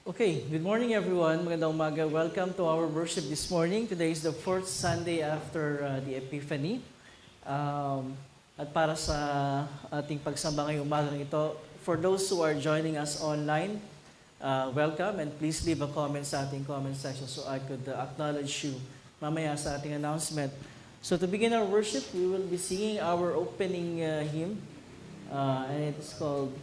Okay, good morning everyone. Magandang umaga. Welcome to our worship this morning. Today is the fourth Sunday after the Epiphany. At para sa ating pagsamba ngayong umagang ito, for those who are joining us online, welcome and please leave a comment sa ating comment section so I could acknowledge you mamaya sa ating announcement. So to begin our worship, we will be singing our opening hymn and it's called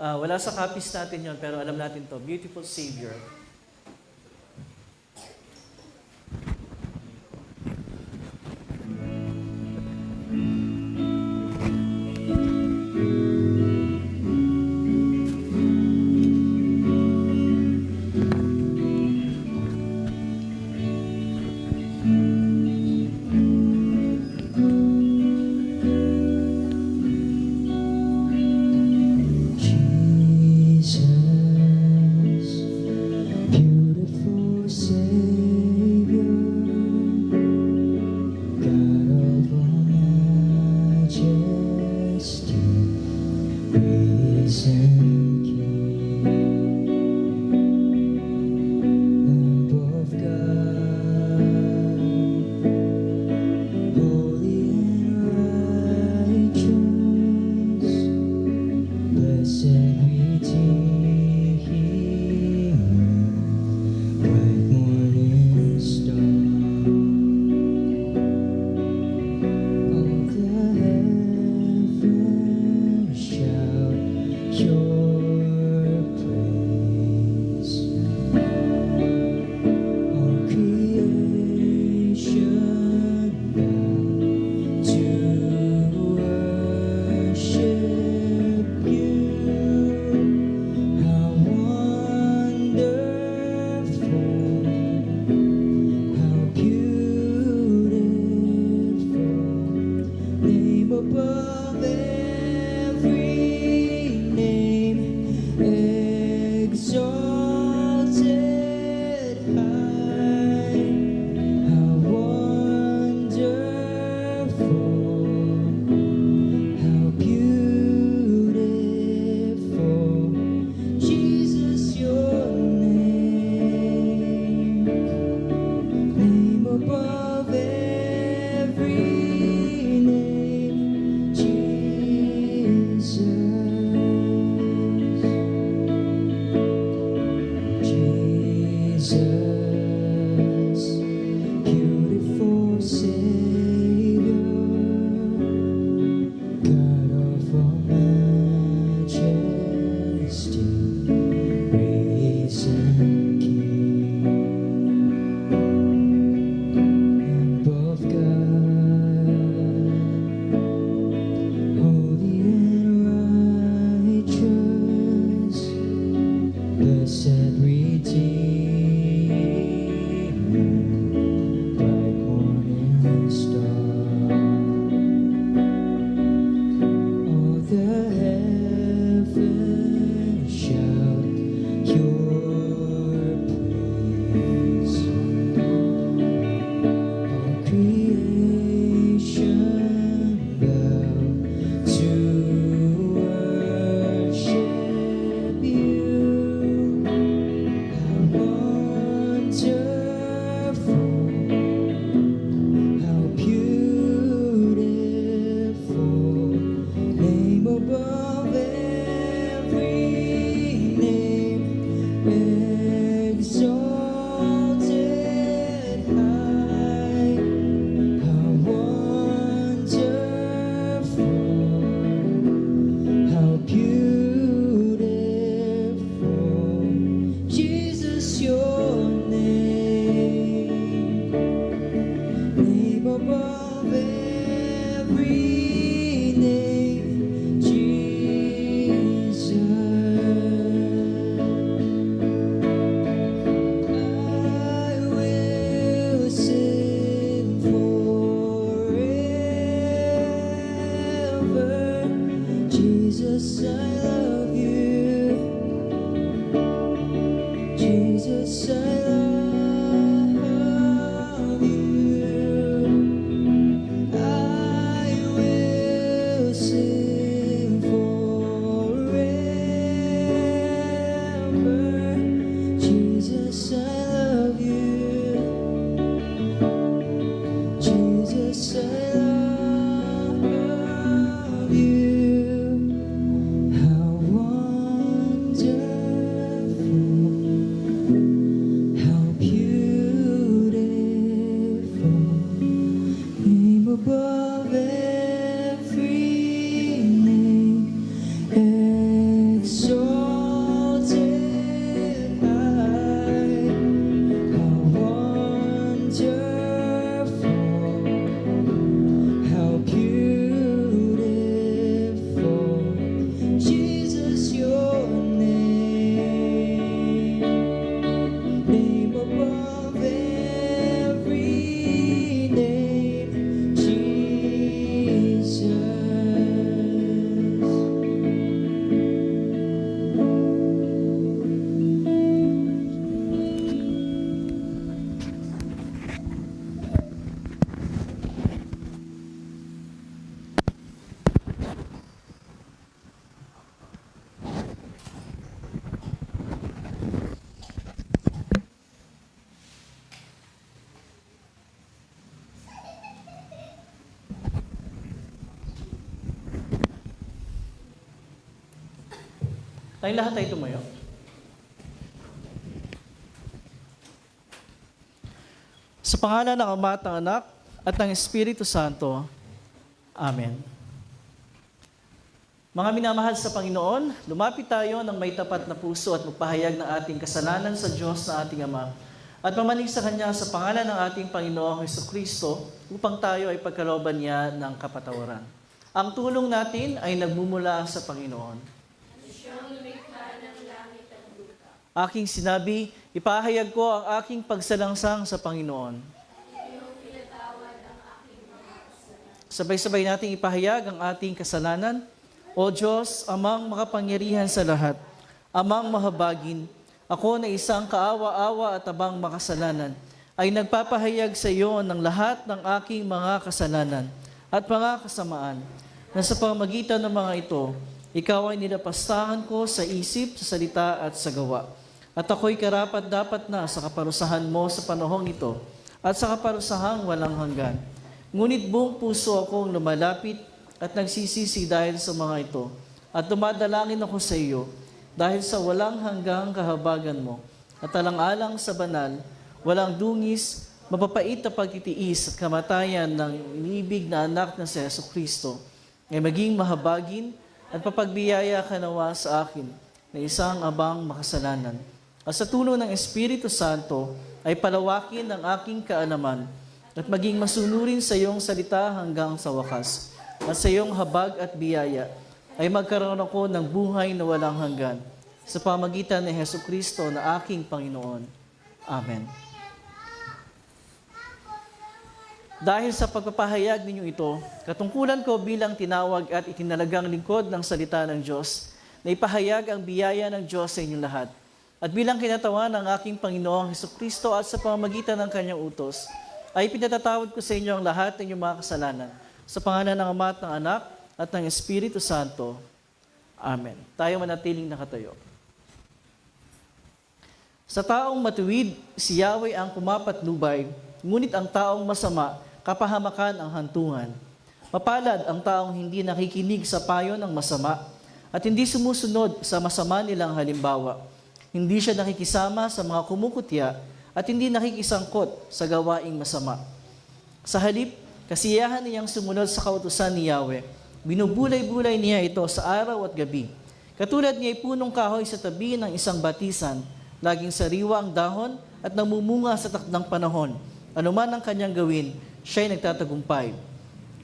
wala sa copies natin yon pero alam natin to, Beautiful Savior. Tayong lahat ay tumayo. Sa pangalan ng Ama at ng Anak at ng Espiritu Santo. Amen. Mga minamahal sa Panginoon, lumapit tayo ng may tapat na puso at magpahayag ng ating kasalanan sa Diyos na ating Ama at mamanig sa Kanya sa pangalan ng ating Panginoong Hesukristo upang tayo ay pagkalooban niya ng kapatawaran. Ang tulong natin ay nagmumula sa Panginoon. Aking sinabi, ipahayag ko ang aking pagsalangsang sa Panginoon. Sabay-sabay nating ipahayag ang ating kasalanan. O Diyos, amang makapangyarihan sa lahat, amang mahabagin, ako na isang kaawa-awa at abang makasalanan, ay nagpapahayag sa iyo ng lahat ng aking mga kasalanan at mga kasamaan, na sa pamagitan ng mga ito, ikaw ay nilapastahan ko sa isip, sa salita at sa gawa. At ako'y karapat-dapat na sa kaparusahan mo sa panahong ito at sa kaparusahang walang hanggan. Ngunit buong puso akong lumalapit at nagsisisi dahil sa mga ito. At dumadalangin ako sa iyo dahil sa walang hanggang kahabagan mo at alang-alang sa banal, walang dungis, mapapait na pagtitiis at kamatayan ng inibig na anak na si Jesucristo ay maging mahabagin at papagbiyaya ka nawa sa akin na isang abang makasalanan. At sa tulong ng Espiritu Santo ay palawakin ang aking kaalaman at maging masunurin sa iyong salita hanggang sa wakas. At sa iyong habag at biyaya ay magkaroon ako ng buhay na walang hanggan sa pamagitan ni Jesucristo na aking Panginoon. Amen. Dahil sa pagpapahayag ninyo ito, katungkulan ko bilang tinawag at itinalagang lingkod ng salita ng Diyos na ipahayag ang biyaya ng Diyos sa inyong lahat. At bilang kinatawan ng aking Panginoong Jesucristo at sa pamamagitan ng kanyang utos, ay pinatatawad ko sa inyo ang lahat ng inyong mga kasalanan. Sa pangalan ng Ama at ng Anak at ng Espiritu Santo. Amen. Tayo manatiling nakatayo. Sa taong matuwid, si Yahweh ang pumapatnubay, ngunit ang taong masama, kapahamakan ang hantungan. Mapalad ang taong hindi nakikinig sa payo ng masama at hindi sumusunod sa masama nilang halimbawa. Hindi siya nakikisama sa mga kumukutya at hindi nakikisangkot sa gawaing masama. Sa halip, kasiyahan niyang sumunod sa kautusan ni Yahweh. Binubulay-bulay niya ito sa araw at gabi. Katulad niya ay punong kahoy sa tabi ng isang batisan, laging sariwa ang dahon at namumunga sa takdang panahon. Ano man ang kanyang gawin, siya'y nagtatagumpay.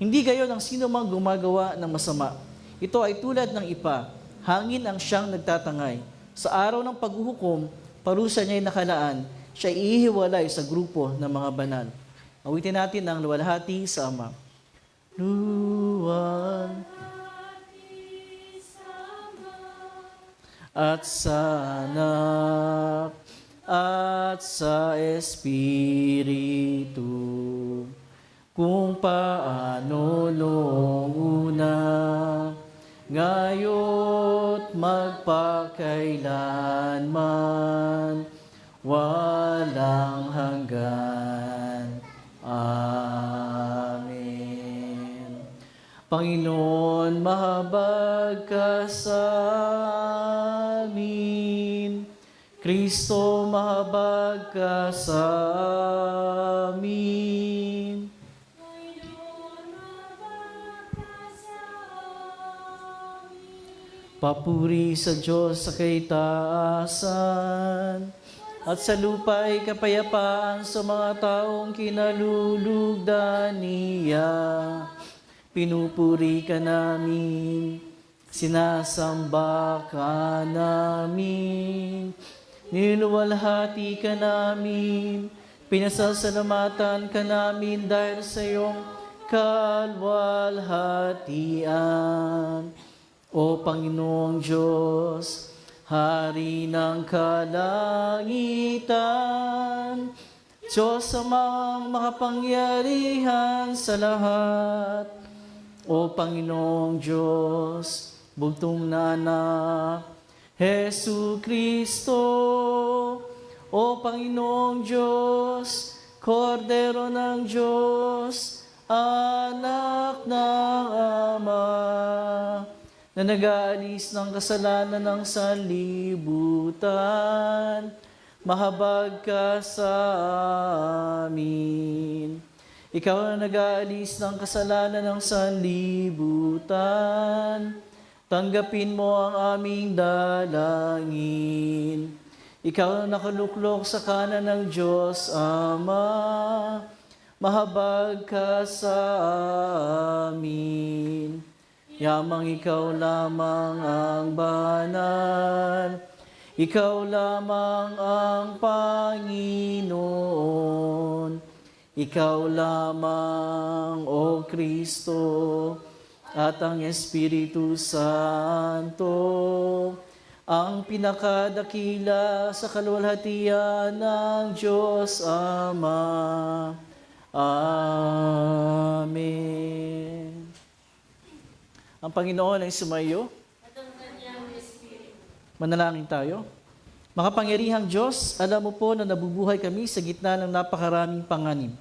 Hindi gayon ang sino mang gumagawa ng masama. Ito ay tulad ng ipa, hangin ang siyang nagtatangay. Sa araw ng paghuhukom, parusa niya'y nakalaan, siya'y ihiwalay sa grupo ng mga banal. Awitin natin ang luwalhati sa Ama. Luwalhati sa Ama at sa Anak at sa Espiritu, kung paano noong una, ngayo't magpakailanman, walang hanggan. Amen. Panginoon, mahabag ka sa amin. Kristo, mahabag ka sa amin. Panginoon, mahabag ka sa amin. Papuri sa Diyos sa kaitaasan, at sa lupa ay kapayapaan sa mga taong kinalulugdan niya. Pinupuri ka namin, sinasamba ka namin, niluwalhati ka namin, pinasasalamatan ka namin dahil sa iyong kalwalhatian. O Panginoong Diyos, Hari ng kalangitan, Diyos amang makapangyarihan sa lahat. O Panginoong Diyos, bugtong na anak, Jesucristo. O Panginoong Diyos, Kordero ng Diyos, anak ng Ama, na nag-aalis ng kasalanan ng sanlibutan, mahabag ka sa amin. Ikaw na nag-aalis ng kasalanan ng sanlibutan, tanggapin mo ang aming dalangin. Ikaw na nakaluklok sa kanan ng Diyos Ama, mahabag ka sa amin. Yamang ikaw lamang ang banal, ikaw lamang ang Panginoon. Ikaw lamang, O Kristo, at ang Espiritu Santo, ang pinakadakila sa kaluwalhatian ng Diyos Ama. Amen. Ang Panginoon ay sumayo. Manalangin tayo. Makapangyarihang Diyos, alam mo po na nabubuhay kami sa gitna ng napakaraming panganib,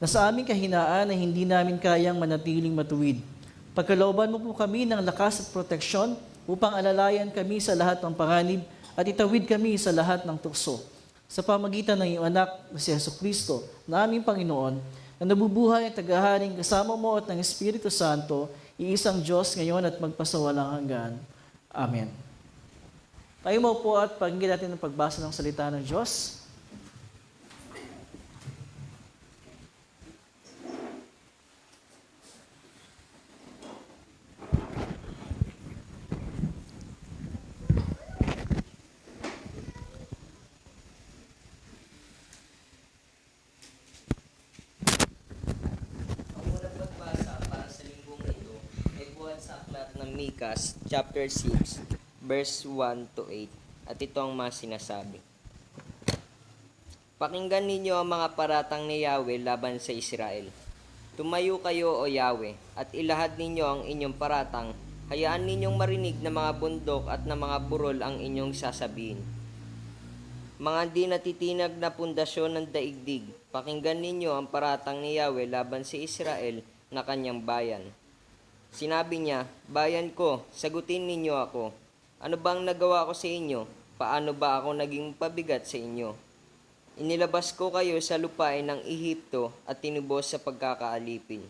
na sa aming kahinaan ay hindi namin kayang manatiling matuwid. Pagkalooban mo po kami ng lakas at proteksyon upang alalayan kami sa lahat ng panganib at itawid kami sa lahat ng tukso. Sa pamagitan ng iyong anak na si Jesucristo, na aming Panginoon, na nabubuhay at tagaharing kasama mo at ng Espiritu Santo, iisang Diyos ngayon at magpasawalang hanggan. Amen. Tayo mo po at pakinggan natin ang pagbasa ng salita ng Diyos. Mikas, chapter 6, verse 1 to 8. At ito ang mga sinasabi. Pakinggan ninyo ang mga paratang ni Yahweh laban sa Israel. Tumayo kayo, O Yahweh, at ilahad ninyo ang inyong paratang. Hayaan ninyong marinig na mga bundok at na mga burol ang inyong sasabihin. Mga di natitinag na pundasyon ng daigdig, pakinggan ninyo ang paratang ni Yahweh laban sa Israel na kanyang bayan. Sinabi niya, bayan ko, sagutin ninyo ako. Ano bang nagawa ko sa inyo? Paano ba ako naging pabigat sa inyo? Inilabas ko kayo sa lupain ng Ehipto at tinubos sa pagkakaalipin.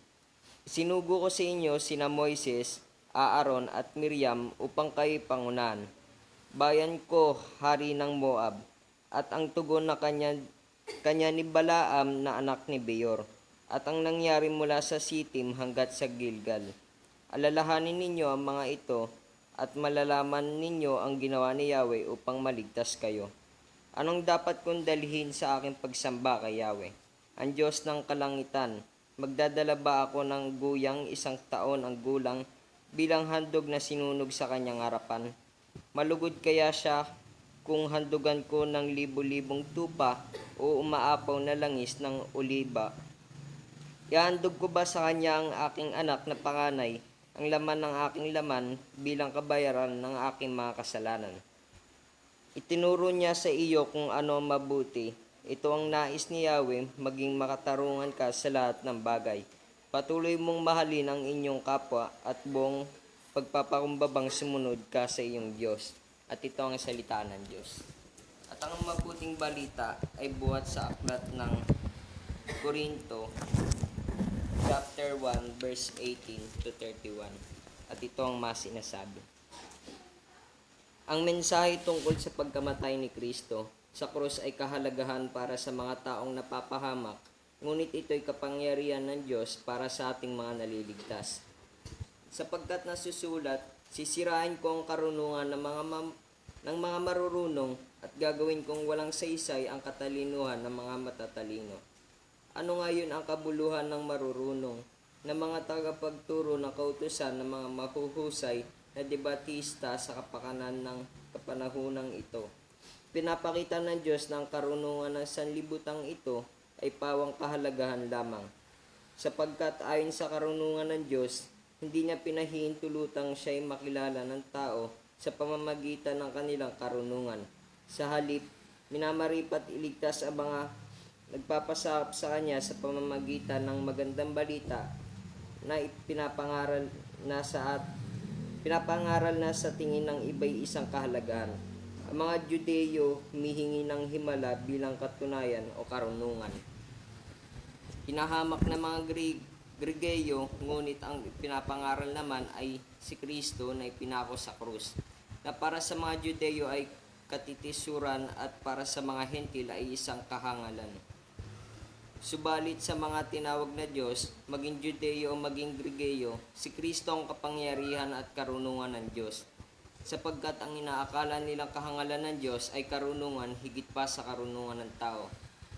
Sinugo ko sa inyo sina Moises, Aaron at Miriam upang kayo pangunahan. Bayan ko, hari ng Moab, at ang tugon na kanya ni Balaam na anak ni Beor, at ang nangyari mula sa Sitim hanggat sa Gilgal. Alalahanin ninyo ang mga ito at malalaman ninyo ang ginawa ni Yahweh upang maligtas kayo. Anong dapat kong dalhin sa aking pagsamba kay Yahweh? Ang Diyos ng kalangitan, magdadala ba ako ng guyang 1 taon ang gulang bilang handog na sinunog sa kanyang harapan? Malugod kaya siya kung handugan ko ng libo-libong tupa o umaapaw na langis ng oliba? Ihandog ko ba sa kanya ang aking anak na panganay, ang laman ng aking laman bilang kabayaran ng aking mga kasalanan? Itinuro niya sa iyo kung ano ang mabuti. Ito ang nais ni Yahweh, maging makatarungan ka sa lahat ng bagay. Patuloy mong mahalin ang inyong kapwa at buong pagpapakumbabang sumunod ka sa iyong Diyos. At ito ang salita ng Diyos. At ang mabuting balita ay buhat sa aklat ng Korinto, chapter 1, verse 18 to 31. At ito ang mas sinasabi. Ang mensahe tungkol sa pagkamatay ni Kristo sa krus ay kahalagahan para sa mga taong napapahamak, ngunit ito'y kapangyarihan ng Diyos para sa ating mga naliligtas. Sapagkat nasusulat, sisirain ko ang karunungan ng mga marurunong at gagawin kong walang saysay ang katalinuhan ng mga matatalino. Ano ngayon ang kabuluhan ng marurunong, ng mga tagapagturo ng kautusan ng mga mahuhusay na debatista sa kapakanan ng kapanahunang ito? Pinapakita ng Diyos ng karunungan ng sanlibutang ito ay pawang kahalagahan lamang. Sapagkat ayon sa karunungan ng Diyos, hindi niya pinahihintulutang siya'y makilala ng tao sa pamamagitan ng kanilang karunungan. Sa halip, minamaripat iligtas ang mga nagpapasakop sa kanya sa pamamagitan ng magandang balita na ipinapangaral na pinapangaral na sa tingin ng iba'y isang kahalagaan. Ang mga Judeyo humihingi ng himala bilang katunayan o karunungan. Hinahamak ng mga Grigeyo, ngunit ang pinapangaral naman ay si Kristo na ipinako sa krus, na para sa mga Judeyo ay katitisuran at para sa mga Hentil ay isang kahangalan. Subalit sa mga tinawag na Diyos, maging Judeyo o maging Grigeyo, si Kristo ang kapangyarihan at karunungan ng Diyos. Sapagkat ang inaakala nilang kahangalan ng Diyos ay karunungan higit pa sa karunungan ng tao.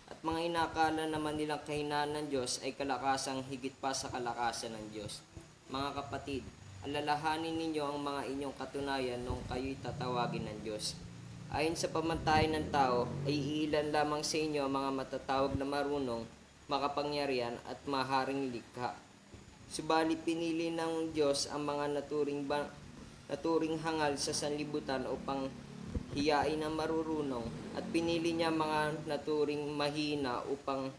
At mga inaakala naman nilang kahinaan ng Diyos ay kalakasang higit pa sa kalakasan ng Diyos. Mga kapatid, alalahanin ninyo ang mga inyong katunayan noong kayo'y tatawagin ng Diyos. Ayon sa pamantayan ng tao, ay iilan lamang sa inyo ang mga matatawag na marunong, makapangyarihan at maharing likha. Subalit pinili ng Diyos ang mga naturing hangal sa sanlibutan upang hiyain ang marurunong, at pinili niya mga naturing mahina upang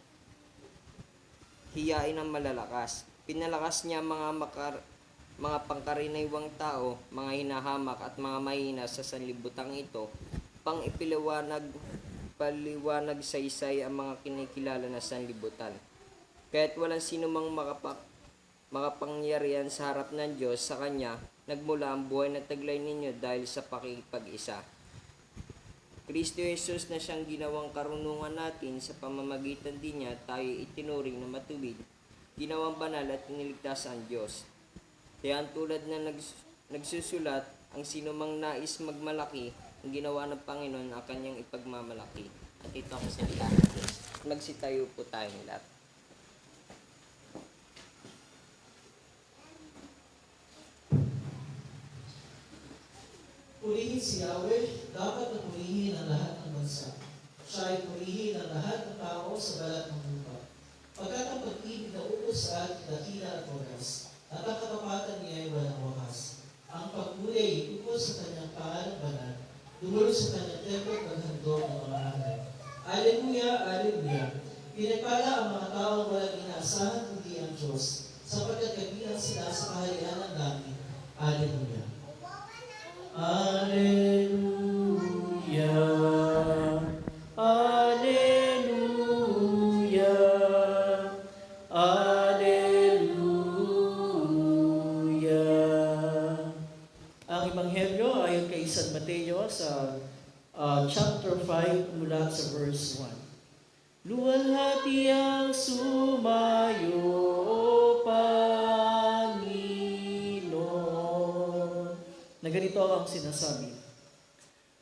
hiyain ang malalakas. Pinalakas niya mga pangkaraniwang tao, mga hinahamak at mga mahina sa sanlibutan ito, pang paliwanag sa isay ang mga kinikilala na sanlibutan. Kaya't walang sino mang makapangyarihan sa harap ng Diyos, sa Kanya nagmula ang buhay na taglay ninyo dahil sa pakikipag-isa. Kristo Jesus na siyang ginawang karunungan natin, sa pamamagitan din niya tayo itinuring na matuwid, ginawang banal at iniligtas ang Diyos. Kaya tulad na nagsusulat, ang sino mang nais magmalaki, ang ginawa ng Panginoon ang kanyang ipagmamalaki. At ito ang salita ng Diyos. Magsitayo po tayong lahat. Purihin si Yahweh, dapat na purihin ang lahat ng bansa. Siya ay purihin ang lahat ng tao sa balat ng lupa. Pagkat ang pag-ibig na ubos sa ating dakila at wagas, at ang katapatan niya ay walang wakas. Ang pagpuri ubos sa kanyang paalang banal, dumulog sa kanyang templo at paghandog ng mga anay. Aleluya, aleluya. Pinagpala ang mga taong walang inaasahan kundi ang Diyos, sapagkat kabilang sila sa kaharian ng langit. Aleluya. Aleluya. Aleluya. Aleluya. Ang Ebanghelyo ayon kay San Mateo sa chapter 5 mula sa verse 1. Luwalhati ang sumayo, O Panginoon. Na ganito ang sinasabi.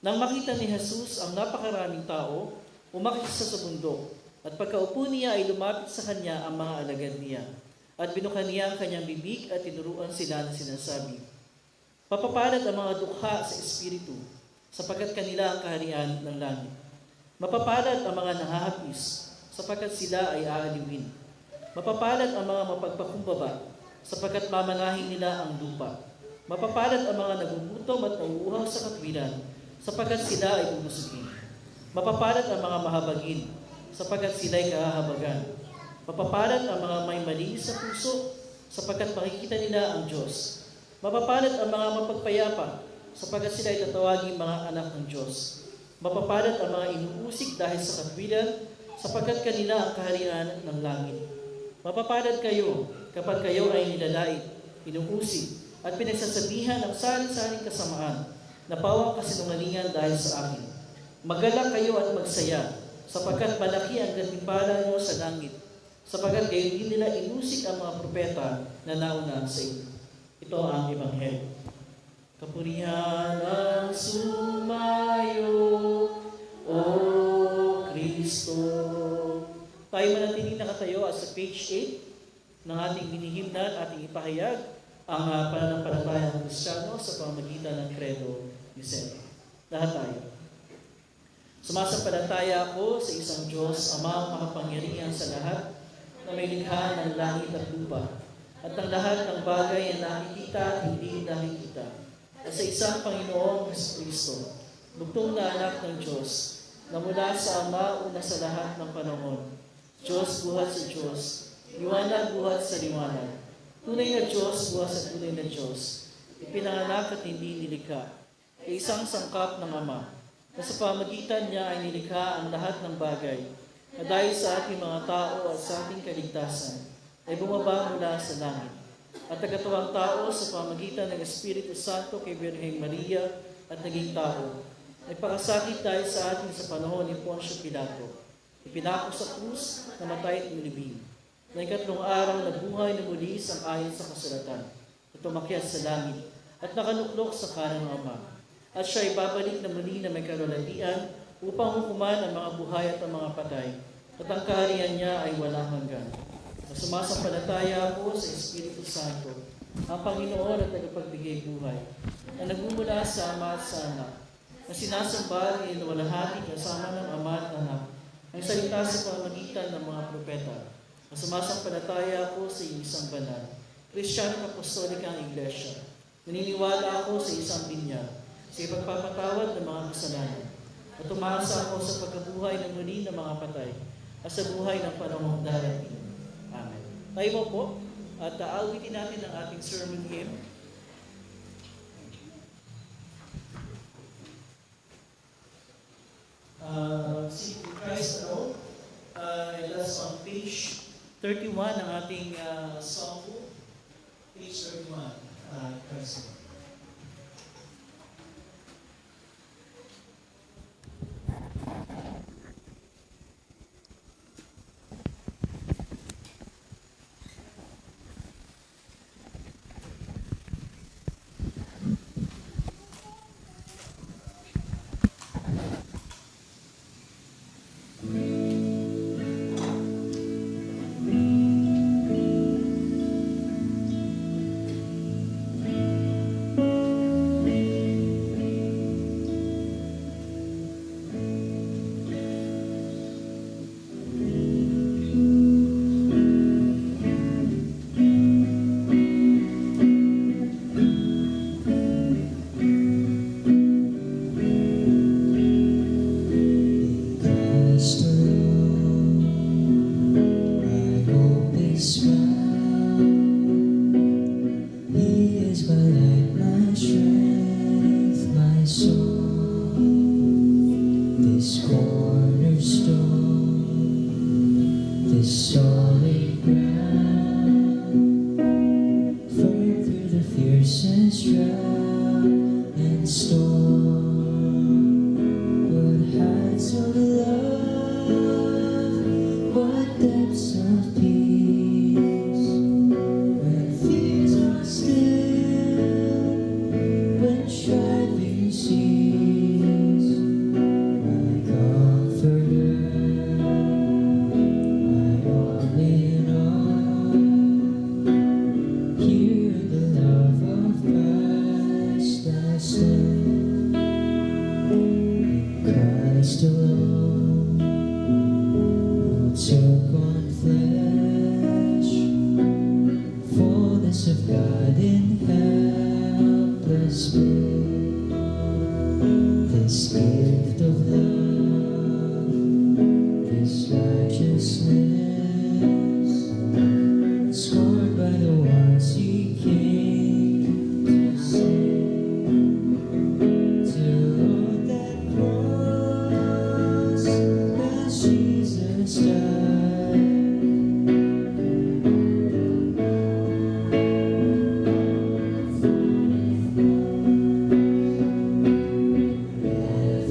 Nang makita ni Jesus ang napakaraming tao, umakyat siya sa bundok, at pagkaupo niya ay lumapit sa kanya ang mga alagad niya, at binukan niya ang kanyang bibig at tinuruan sila na sinasabi, Papapalad ang mga dukha sa Espiritu, sapagkat kanila ang kaharian ng langit. Mapapalad ang mga nangahapis, sapagkat sila ay aaliwin. Mapapalad ang mga mapagpakumbaba, sapagkat mamanahin nila ang lupa. Mapapalad ang mga nagugutom at nauuhaw sa katwiran, sapagkat sila ay bubusugin. Mapapalad ang mga mahabagin, sapagkat sila ay kahahabagan. Mapapalad ang mga may malinis sa puso, sapagkat makikita nila ang Diyos. Mapapalad ang mga mapagpayapa, sapagkat sila ay tatawaging mga anak ng Diyos. Mapapalad ang mga inuusig dahil sa katwiran, sapagkat kanila ang kaharian ng langit. Mapapalad kayo kapag kayo ay nilalait, inuusig, at pinagsasabihan ng saling-saling kasamaan na pawang kasinungalingan dahil sa akin. Magalak kayo at magsaya, sapagkat malaki ang gantimpala niyo sa langit, sapagkat kayo din nila inusig ang mga propeta na nauna sa inyo. Ito ang Ebanghelyo. Kapurihan ang sumayo, O Kristo. Tayo manatiling nakatayo at sa page 8 ng ating binihimnan, ating ipahayag ang pananampalataya ng Kristiyano sa pamamagitan ng Credo ni Sete. Lahat tayo. Sumasampalataya ako sa isang Diyos, Amang makapangyarihan sa lahat, na may likha ng langit at lupa, at ang lahat ng bagay na nakikita at hindi nakikita, at sa isang Panginoong Kristo, bugtong na anak ng Diyos, na mula sa Ama una sa lahat ng panahon, Diyos buhat sa Diyos, liwanag buhat sa liwanag, tunay na Diyos buhat sa tunay na Diyos, ipinanganak at hindi nilikha, ay isang sangkap ng Ama, na sa pamagitan niya ay nilikha ang lahat ng bagay, na dahil sa ating mga tao at sa ating kaligtasan, ay bumaba mula sa langit. At nagkatawang tao sa pamagitan ng Espiritu Santo kay Birheng Maria at naging tao. Ay pakasakit dahil sa atin sa panahon ni Poncio Pilato. Ipinako sa krus, namatay at nilibing. Na ikatlong araw nabuhay na muli sang-ayon sa kasulatan, at tumakyat sa langit, at nakaluklok sa kanan ng Ama. At siya ay babalik na muli na may kalwalhatian upang hukuman ang mga buhay at ang mga patay, at ang kaharian niya ay walang hanggan. Sumasampalataya ako sa Espiritu Santo, ang Panginoon at tagapagbigay buhay, na nagmumula sa Ama at sa Anak, na sinasamba at inuwalhati kasama ng Ama at Anak, ang salita sa pamamagitan ng mga propeta. Na sumasampalataya ako sa isang banal, Kristiyano Apostolikang Iglesia. Naniniwala ako sa isang binyag, sa ipagpapatawad ng mga kasalanan, at umasa ako sa pagkabuhay ng muli ng mga patay, at sa buhay ng panahong darating. Amen. Tayo mo po, at aawitin natin ang ating sermon hymn. Seek Christ alone. That's on page 31 ng ating songbook. Page 31. Christ alone.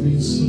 Every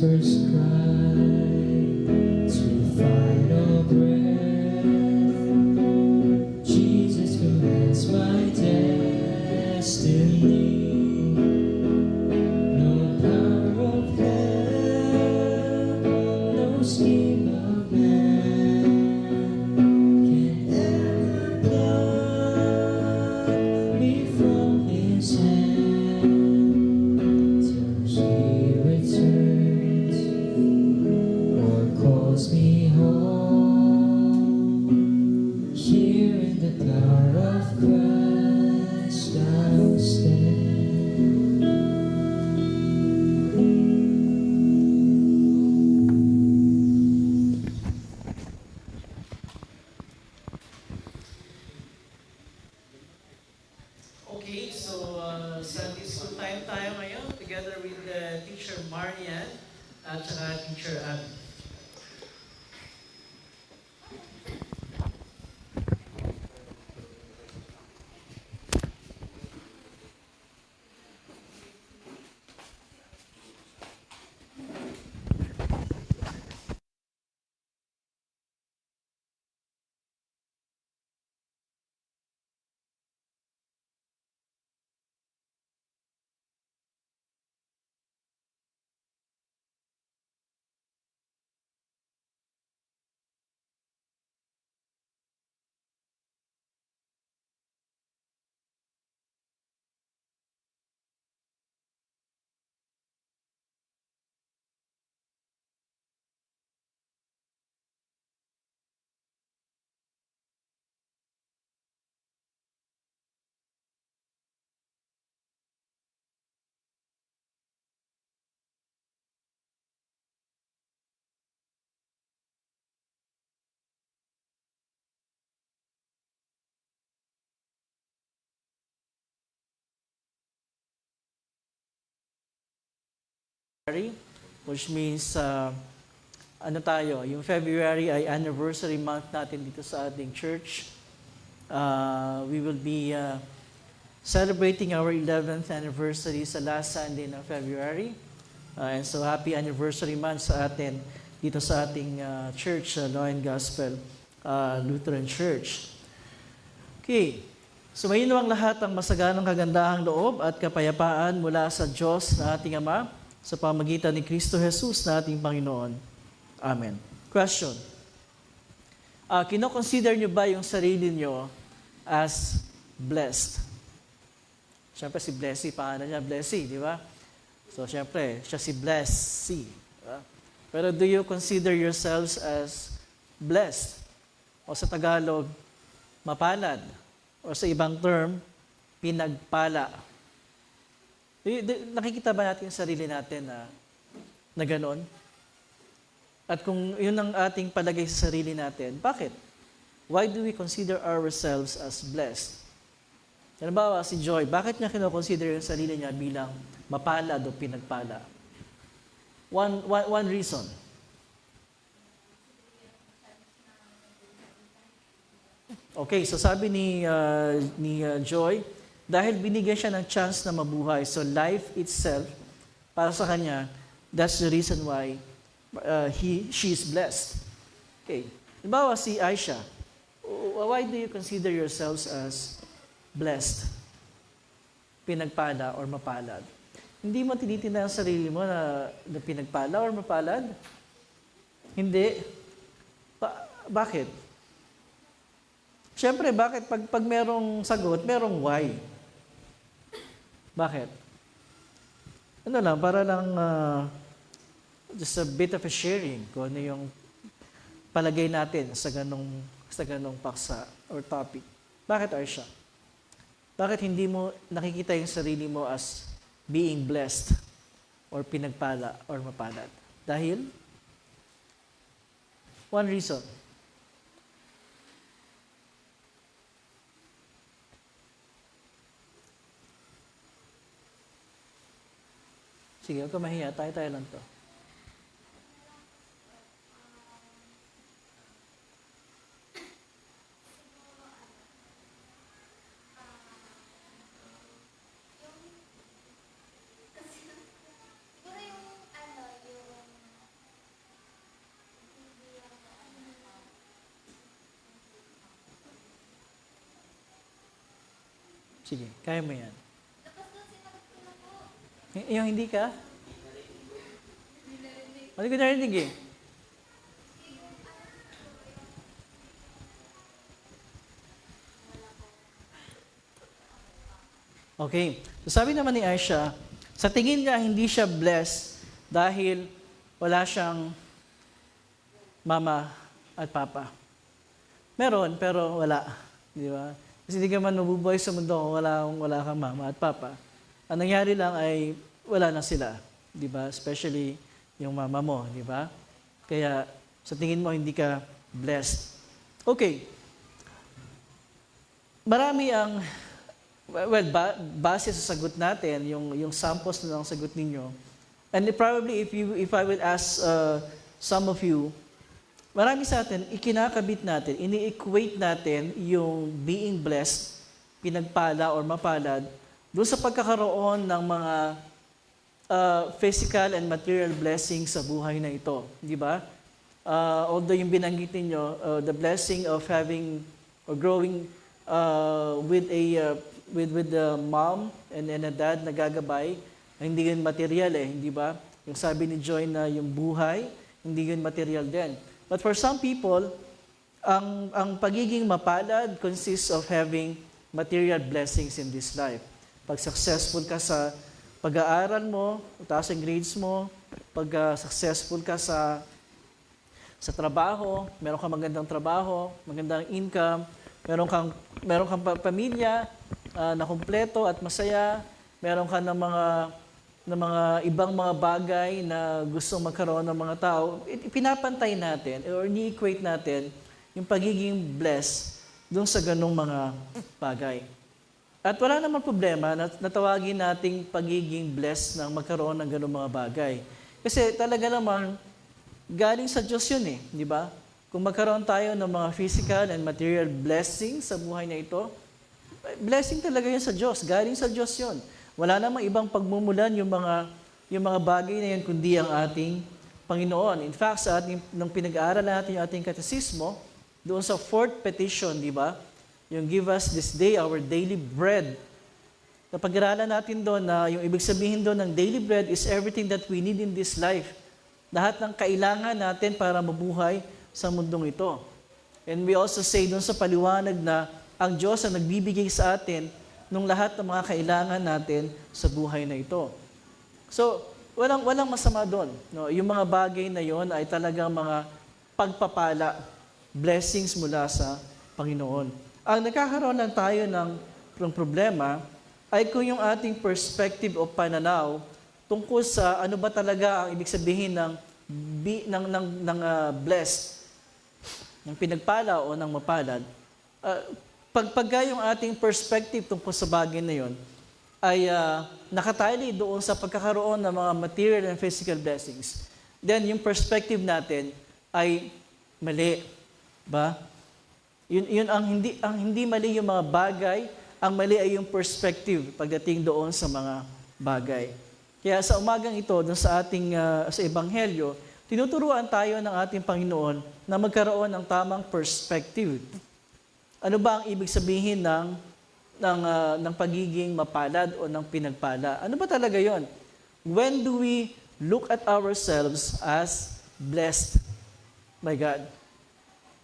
first cry to final breath, Jesus commands my destiny. No power of hell, no scheme of man can ever pluck me from His hand till He returns or calls me home. Here in the power of Christ I'll stand. Okay, so Sunday school time tayo ngayon together with Teacher Marian at saka Teacher Abby. Which means ano tayo, yung February ay anniversary month natin dito sa ating church. We will be celebrating our 11th anniversary sa last Sunday ng February. And so happy anniversary month sa atin dito sa ating church, Loin Gospel Lutheran Church. Okay, so may ang lahat ang masaganang kagandahang loob at kapayapaan mula sa Diyos na ating Ama sa pamagitan ni Kristo Jesus na ating Panginoon. Amen. Question. Kino-consider nyo ba yung sarili nyo as blessed? Siyempre si Blessy, pangalan niya Blessy, di ba? So siyempre, siya si Blessy. Diba? Pero do you consider yourselves as blessed? O sa Tagalog, mapalad? O sa ibang term, pinagpala? Nakikita ba natin yung sarili natin na gano'n? At kung yun ang ating palagay sa sarili natin, bakit? Why do we consider ourselves as blessed? Halimbawa, si Joy, bakit niya kinoconsider yung sarili niya bilang mapalad o pinagpala? One reason. Okay, so sabi ni Joy, dahil binigyan siya ng chance na mabuhay, so life itself, para sa kanya, that's the reason why she is blessed. Okay. Halimbawa si Aisha, why do you consider yourselves as blessed? Pinagpala or mapalad? Hindi mo tinitingnan ang sarili mo na pinagpala or mapalad? Hindi. Bakit? Siyempre, bakit? Pag merong sagot, merong why. Bakit? Ano lang, para lang just a bit of a sharing kung ano yung palagay natin sa ganong paksa or topic. Bakit, Aisha? Bakit hindi mo nakikita yung sarili mo as being blessed or pinagpala or mapalad? Dahil? One reason. Sige, huwag ka mahiya. Tayo-tayo lang to. Siguro yung Sige, kaya mo yan. Yung hindi ka? Hindi ko narinig eh. Okay. So sabi naman ni Aisha, sa tingin niya hindi siya blessed dahil wala siyang mama at papa. Meron, pero wala. Di ba? Kasi hindi ka man mabubuhay sa mundo kung wala kang mama at papa. Ang nangyari lang ay wala na sila. Di ba? Especially yung mama mo. Di ba? Kaya sa tingin mo hindi ka blessed. Okay. Marami ang base sa sagot natin, yung samples na ng sagot ninyo, and probably if I will ask some of you, marami sa atin, ikinakabit natin, ini-equate natin yung being blessed, pinagpala or mapalad, doon sa pagkakaroon ng mga physical and material blessings sa buhay na ito. Di ba? Although yung binanggit ninyo, the blessing of having or growing with the mom and a dad na gagabay, hindi yun material hindi ba? Yung sabi ni Joy na yung buhay, hindi yun material din. But for some people, ang pagiging mapalad consists of having material blessings in this life. Pag successful ka sa pag-aaral mo, taas ang grades mo, pag successful ka sa trabaho, meron kang magandang trabaho, magandang income, meron kang pamilya na kumpleto at masaya, meron ka ng mga ibang mga bagay na gustong magkaroon ng mga tao, pinapantay natin or ni-equate natin yung pagiging blessed doon sa ganong mga bagay. At wala namang problema na natawagin nating pagiging blessed ng magkaroon ng ganong mga bagay. Kasi talaga namang galing sa Diyos yun di ba? Kung magkaroon tayo ng mga physical and material blessings sa buhay na ito, blessing talaga yan sa Diyos. Galing sa Diyos yun. Wala namang ibang pagmumulan yung mga bagay na yan kundi ang ating Panginoon. In fact, sa ating, nung pinag-aaral natin yung ating katekismo, doon sa fourth petition, di ba? Yung give us this day our daily bread. Napag-aralan natin doon na yung ibig sabihin doon ng daily bread is everything that we need in this life. Lahat ng kailangan natin para mabuhay sa mundong ito. And we also say doon sa paliwanag na ang Diyos ang nagbibigay sa atin ng lahat ng mga kailangan natin sa buhay na ito. So, walang masama doon. No? Yung mga bagay na yon ay talagang mga pagpapala, blessings mula sa Panginoon. Ang nakakaroon lang tayo ng problema ay kung yung ating perspective o pananaw tungkol sa ano ba talaga ang ibig sabihin ng blessed, ng pinagpala o ng mapalad. Pagka yung ating perspective tungkol sa bagay na yon ay nakatali doon sa pagkakaroon ng mga material and physical blessings, then yung perspective natin ay mali. Ba? Yun ang hindi mali yung mga bagay, ang mali ay yung perspective pagdating doon sa mga bagay. Kaya sa umagang ito, doon sa ating sa Ebanghelyo, tinuturuan tayo ng ating Panginoon na magkaroon ng tamang perspective. Ano ba ang ibig sabihin ng pagiging mapalad o ng pinagpala? Ano ba talaga yon? When do we look at ourselves as blessed by God?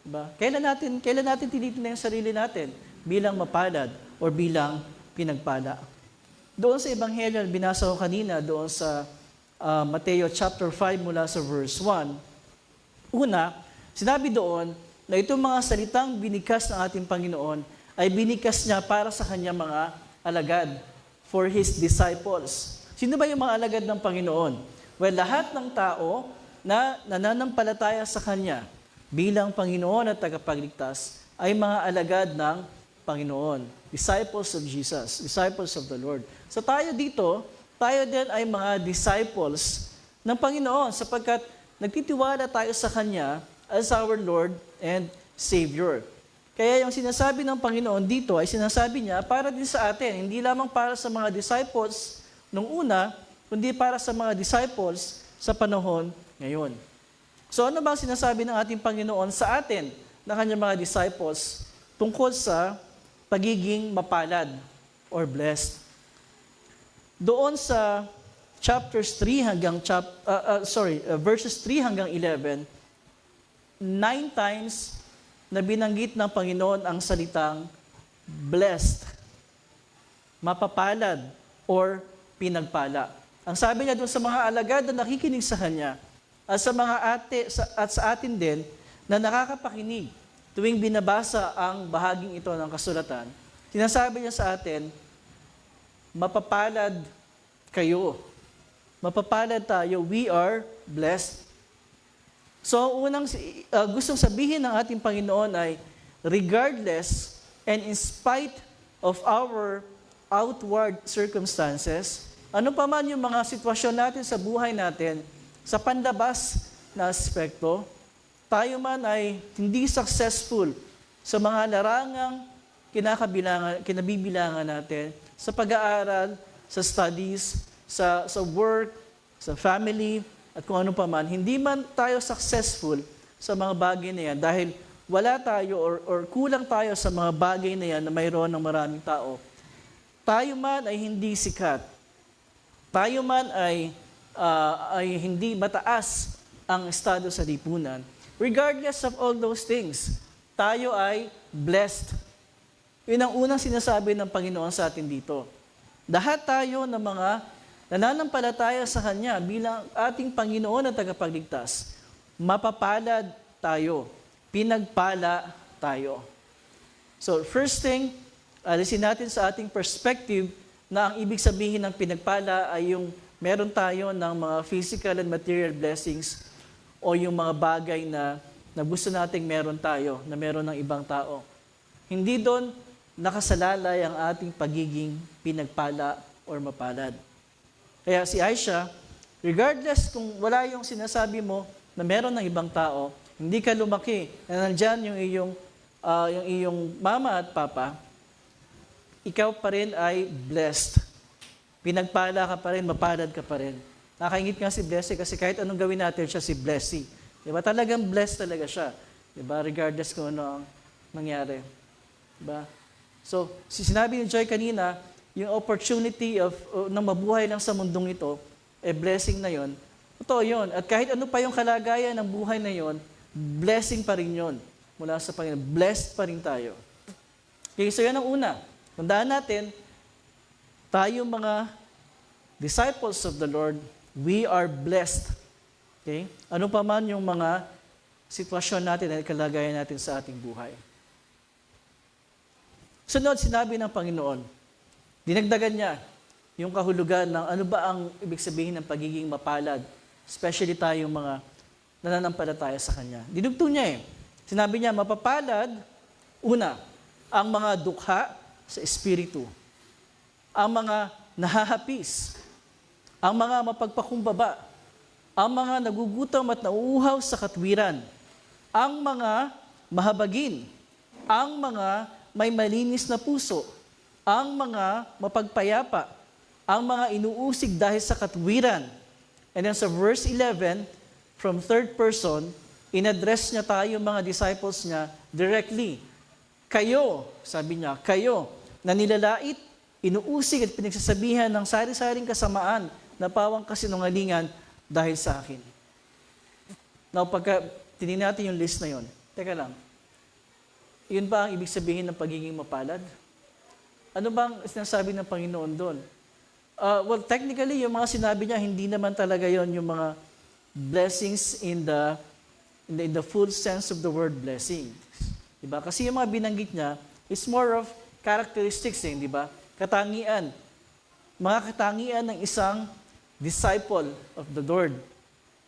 Diba? Kailan natin tinitingnan yung sarili natin bilang mapalad o bilang pinagpala? Doon sa Ebanghelyo, binasa ko kanina, doon sa Mateo chapter 5 mula sa verse 1, una, sinabi doon na itong mga salitang binikas ng ating Panginoon ay binikas niya para sa kanyang mga alagad, for His disciples. Sino ba yung mga alagad ng Panginoon? Well, lahat ng tao na nananampalataya sa Kanya bilang Panginoon at tagapagligtas ay mga alagad ng Panginoon. Disciples of Jesus, disciples of the Lord. So tayo dito, tayo din ay mga disciples ng Panginoon sapagkat nagtitiwala tayo sa Kanya as our Lord and Savior. Kaya yung sinasabi ng Panginoon dito ay sinasabi niya para din sa atin, hindi lamang para sa mga disciples nung una, kundi para sa mga disciples sa panahon ngayon. So ano ba sinasabi ng ating Panginoon sa atin, ng kanyang mga disciples, tungkol sa pagiging mapalad or blessed. Doon sa verses 3 hanggang 11, 9 times na binanggit ng Panginoon ang salitang blessed, mapapalad, or pinagpala. Ang sabi niya doon sa mga alagad na nakikinig sa Kanya, at sa mga at sa atin din na nakakapakinig tuwing binabasa ang bahaging ito ng kasulatan, sinasabi niya sa atin, mapapalad kayo. Mapapalad tayo. We are blessed. So, unang gustong sabihin ng ating Panginoon ay, regardless and in spite of our outward circumstances, ano pa man yung mga sitwasyon natin sa buhay natin, sa pandabas na aspekto, tayo man ay hindi successful sa mga larangang kinabibilangan natin, sa pag-aaral, sa studies, sa work, sa family, at kung ano pa man, hindi man tayo successful sa mga bagay na yan dahil wala tayo or kulang tayo sa mga bagay na yan na mayroon ng maraming tao. Tayo man ay hindi sikat. Tayo man ay hindi mataas ang estado sa lipunan. Regardless of all those things, tayo ay blessed. Yun ang unang sinasabi ng Panginoon sa atin dito. Lahat tayo ng mga nananampalataya sa Kanya bilang ating Panginoon at tagapagligtas, mapapalad tayo, pinagpala tayo. So, first thing, alisin natin sa ating perspective na ang ibig sabihin ng pinagpala ay yung meron tayo ng mga physical and material blessings o yung mga bagay na gusto nating meron tayo, na meron ng ibang tao. Hindi doon nakasalalay ang ating pagiging pinagpala or mapalad. Kaya si Aisha, regardless kung wala yung sinasabi mo na meron ng ibang tao, hindi ka lumaki, na nandyan yung iyong mama at papa, ikaw pa rin ay blessed. Pinagpala ka pa rin, mapalad ka pa rin. Nakaingit nga si Blessing kasi kahit anong gawin natin siya si Blessing. Diba? Talagang blessed talaga siya. Diba? Regardless kung ano ang nangyari. Diba? So, sinabi ni Joy kanina, yung opportunity na mabuhay lang sa mundong ito, blessing na yon. Totoo yun. At kahit ano pa yung kalagayan ng buhay na yon, blessing pa rin yun. Mula sa Panginoon. Blessed pa rin tayo. Okay, so yan ang una. Tandaan natin, tayo mga disciples of the Lord, we are blessed. Okay? Ano pa man yung mga sitwasyon natin at kalagayan natin sa ating buhay. Sunod, sinabi ng Panginoon, dinagdagan niya yung kahulugan ng ano ba ang ibig sabihin ng pagiging mapalad, especially tayong mga nananampalataya sa Kanya. Dinugtong niya Sinabi niya, mapapalad, una, ang mga dukha sa espiritu, ang mga nahahapis, ang mga mapagpakumbaba, ang mga nagugutom at nauuhaw sa katwiran, ang mga mahabagin, ang mga may malinis na puso, ang mga mapagpayapa, ang mga inuusig dahil sa katwiran. And then sa verse 11, from third person, in-address niya tayo mga disciples niya directly. Kayo, sabi niya, kayo na nilalait, inuusig at pinagsasabihan ng sari-saring kasamaan na pawang kasinungalingan dahil sa akin. Now, pagka tinignan natin yung list na yun, teka lang, yun ba ang ibig sabihin ng pagiging mapalad? Ano bang sinasabi ng Panginoon doon? Well, technically, yung mga sinabi niya, hindi naman talaga yon yung mga blessings in the full sense of the word blessing. Diba? Kasi yung mga binanggit niya, is more of characteristics, diba? Katangian. Mga katangian ng isang disciple of the Lord.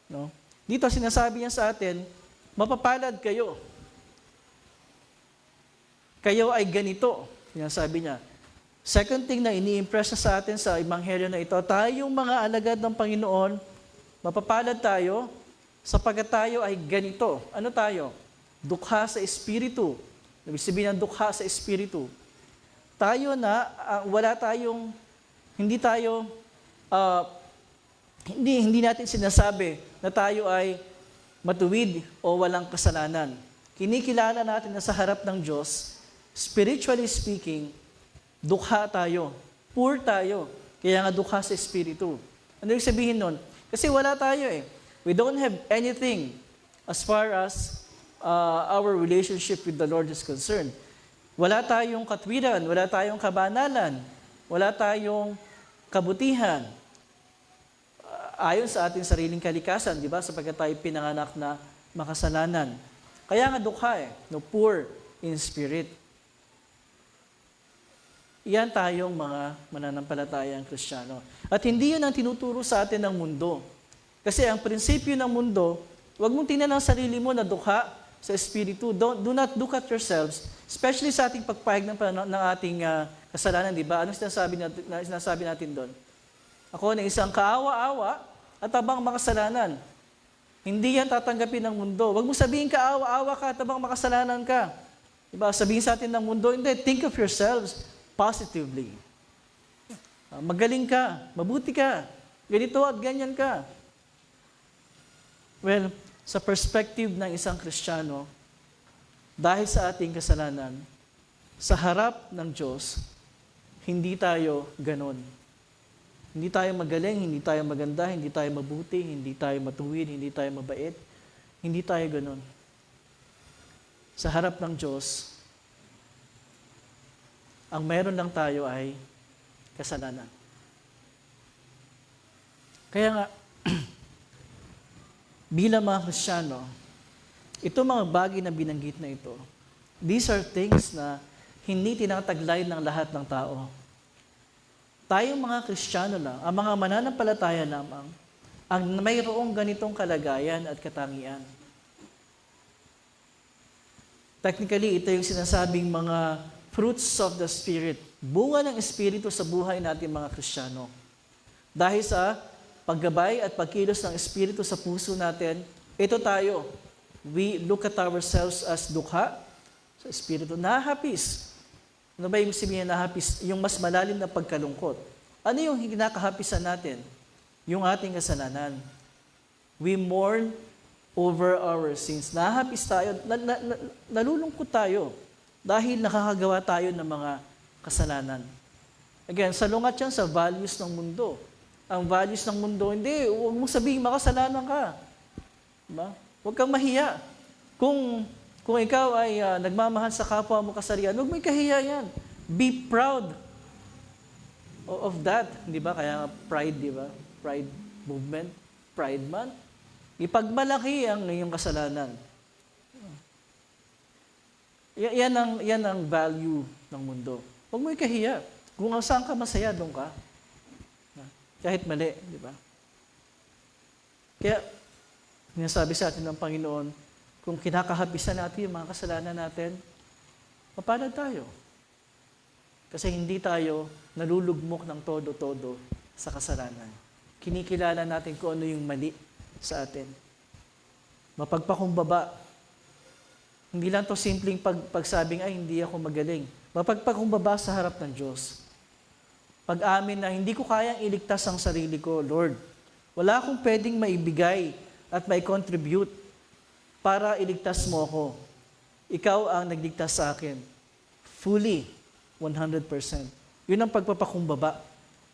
No? Dito, sinasabi niya sa atin, mapapalad kayo. Kayo ay ganito, sinasabi niya. Second thing na ini-impress sa atin sa Ebanghelyo na ito, tayong mga alagad ng Panginoon, mapapalad tayo sapagkat tayo ay ganito. Ano tayo? Dukha sa Espiritu. Ibig sabihin ng dukha sa Espiritu. Tayo na, hindi natin sinasabi na tayo ay matuwid o walang kasalanan. Kinikilala natin na sa harap ng Diyos, spiritually speaking, Dukha tayo. Poor tayo. Kaya nga dukha sa Espiritu. Ano yung sabihin nun? Kasi wala tayo eh. We don't have anything as far as our relationship with the Lord is concerned. Wala tayong katwiran, wala tayong kabanalan, wala tayong kabutihan. Ayon sa ating sariling kalikasan, di ba? Sapagkat tayo pinanganak na makasalanan. Kaya nga dukha eh, no, poor in spirit. Iyan tayong mga mananampalatayang Kristiyano. At hindi yun ang tinuturo sa atin ng mundo. Kasi ang prinsipyo ng mundo, huwag mong tingnan ang sarili mo na dukha sa Espiritu. Do not look at yourselves, especially sa ating pagpahig ng ating kasalanan, di ba? Ano sinasabi natin doon? Ako na isang kaawa-awa at tabang makasalanan. Hindi yan tatanggapin ng mundo. Huwag mo sabihin kaawa-awa ka at tabang makasalanan ka. Di ba? Sabihin sa atin ng mundo, hindi, think of yourselves positively. Magaling ka, mabuti ka, ganito at ganyan ka. Well, sa perspective ng isang Kristiyano, dahil sa ating kasalanan, sa harap ng Diyos, hindi tayo ganon. Hindi tayo magaling, hindi tayo maganda, hindi tayo mabuti, hindi tayo matuwid, hindi tayo mabait. Hindi tayo ganon. Sa harap ng Diyos, ang meron lang tayo ay kasalanan. Kaya nga, bilang mga Kristiyano, itong mga bagay na binanggit na ito, these are things na hindi tinataglay ng lahat ng tao. Tayong mga Kristiyano lang, ang mga mananampalataya lamang, ang mayroong ganitong kalagayan at katangian. Technically, ito yung sinasabing mga fruits of the Spirit, bunga ng Espiritu sa buhay natin mga Kristiyano. Dahil sa paggabay at pagkilos ng Espiritu sa puso natin, ito tayo. We look at ourselves as dukha sa Espiritu. Nahapis. Ano ba yung sabihin na nahapis? Yung mas malalim na pagkalungkot. Ano yung kinakahapisan natin? Yung ating kasalanan. We mourn over our sins. Nahapis tayo. Nalulungkot tayo. Dahil nakakagawa tayo ng mga kasalanan. Again, salungat yan sa values ng mundo. Ang values ng mundo, hindi, huwag mong sabihin makasalanan ka. Diba? Huwag kang mahiya. Kung ikaw ay nagmamahal sa kapwa mo kasarian, huwag mo ikahiya yan. Be proud of that. Di ba? Kaya pride, di ba? Pride movement, Pride Month. Ipagmalaki ang iyong kasalanan. Yan ang value ng mundo. Huwag mo ikahiya. Kung saan ka masaya, doon ka. Kahit mali, di ba? Kaya, sinasabi sa atin ng Panginoon, kung kinakahapisan natin yung mga kasalanan natin, mapalad tayo. Kasi hindi tayo nalulugmok ng todo-todo sa kasalanan. Kinikilala natin kung ano yung mali sa atin. Mapagpakumbaba. Hindi lang to simpleng pagsabing, ay, hindi ako magaling. Mapagpakumbaba sa harap ng Diyos. Pag-amin na hindi ko kayang iligtas ang sarili ko, Lord. Wala akong pwedeng maibigay at mai-contribute para iligtas mo ako. Ikaw ang nagligtas sa akin. Fully, 100%. Yun ang pagpapakumbaba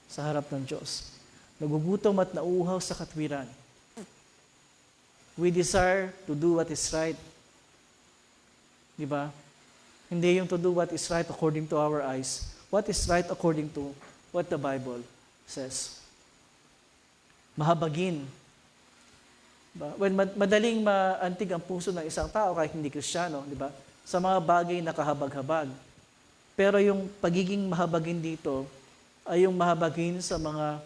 sa harap ng Diyos. Nagugutom at nauuhaw sa katwiran. We desire to do what is right. Diba? Hindi yung to do what is right according to our eyes. What is right according to what the Bible says. Mahabagin. Diba? When madaling maantig ang puso ng isang tao kahit hindi Kristiyano, diba? Sa mga bagay na kahabag-habag. Pero yung pagiging mahabagin dito ay yung mahabagin sa mga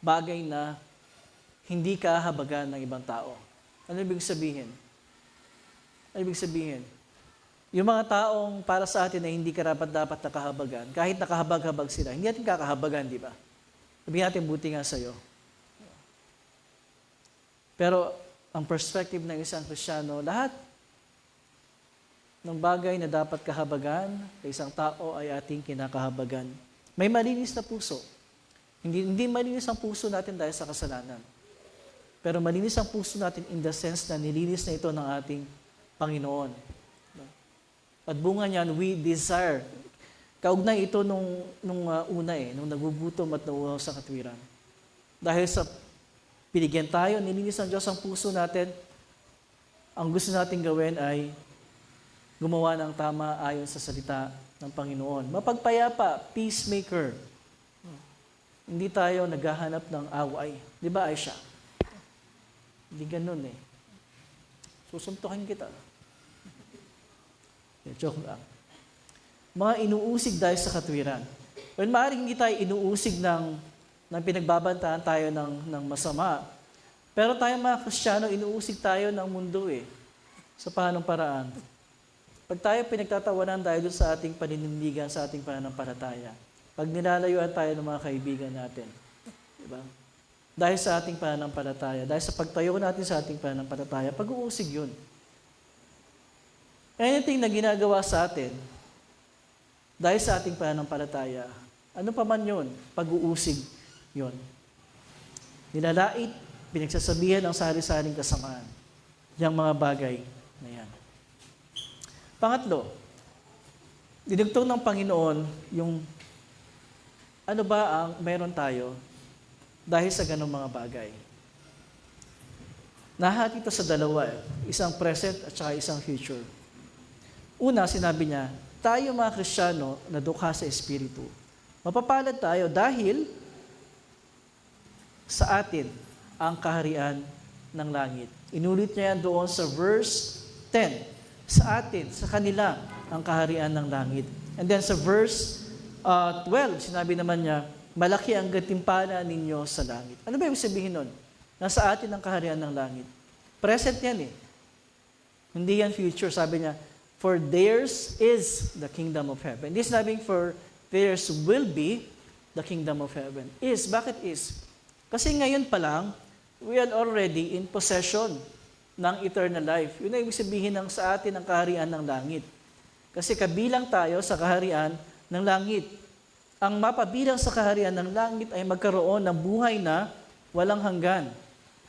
bagay na hindi kahabagan ng ibang tao. Ano ibig sabihin? Ano ibig sabihin? Yung mga taong para sa atin na hindi karapat-dapat nakahabagan, kahit nakahabag-habag sila, hindi natin kakahabagan, di ba? Sabihin natin, buti nga sa'yo. Pero ang perspective ng isang Kristiyano, lahat ng bagay na dapat kahabagan sa isang tao ay ating kinakahabagan. May malinis na puso. Hindi malinis ang puso natin dahil sa kasalanan. Pero malinis ang puso natin in the sense na nilinis na ito ng ating Panginoon. At bunga niyan, we desire. Kaugnay ito nung nung nagugutom at nauuhaw sa katwiran. Dahil sa binigyan tayo, nilinis ng Diyos ang puso natin, ang gusto nating gawin ay gumawa ng tama ayon sa salita ng Panginoon. Mapagpayapa, peacemaker. Hindi tayo naghahanap ng away. Di ba, Aisha? Hindi ganun eh. Susuntukin kita. Joke lang. Mga inuusig dahil sa katwiran. Well, maaaring hindi tayo inuusig ng pinagbabantaan tayo ng masama. Pero tayo mga Kristiyano, inuusig tayo ng mundo eh. Sa paanong paraan. Pag tayo pinagtatawanan dahil sa ating paninindigan, sa ating pananampalataya. Pag nilalayuan tayo ng mga kaibigan natin. Diba? Dahil sa ating pananampalataya. Dahil sa pagtayo natin sa ating pananampalataya, pag-uusig yun. Anything na ginagawa sa atin, dahil sa ating pananampalataya, ano pa man yun, pag-uusig yun. Nilalait, pinagsasabihan ang sari-saring kasamaan. Yang mga bagay na yan. Pangatlo, dinugtong ng Panginoon yung ano ba ang meron tayo dahil sa ganong mga bagay. Nahati ito sa dalawa, isang present at saka isang future. Una, sinabi niya, tayo mga Kristiyano na dukha sa Espiritu, mapapalad tayo dahil sa atin ang kaharian ng langit. Inulit niya yan doon sa verse 10. Sa atin, sa kanila, ang kaharian ng langit. And then sa verse 12, sinabi naman niya, malaki ang gatimpala ninyo sa langit. Ano ba ibig sabihin nun? Nasa atin ang kaharian ng langit. Present yan eh. Hindi yan future. Sabi niya, for theirs is the kingdom of heaven. Hindi sinabing for theirs will be the kingdom of heaven. Is. Bakit is? Kasi ngayon pa lang, we are already in possession ng eternal life. Yun ang ibig sabihin ng sa atin ang kaharian ng langit. Kasi kabilang tayo sa kaharian ng langit. Ang mapabilang sa kaharian ng langit ay magkaroon ng buhay na walang hanggan.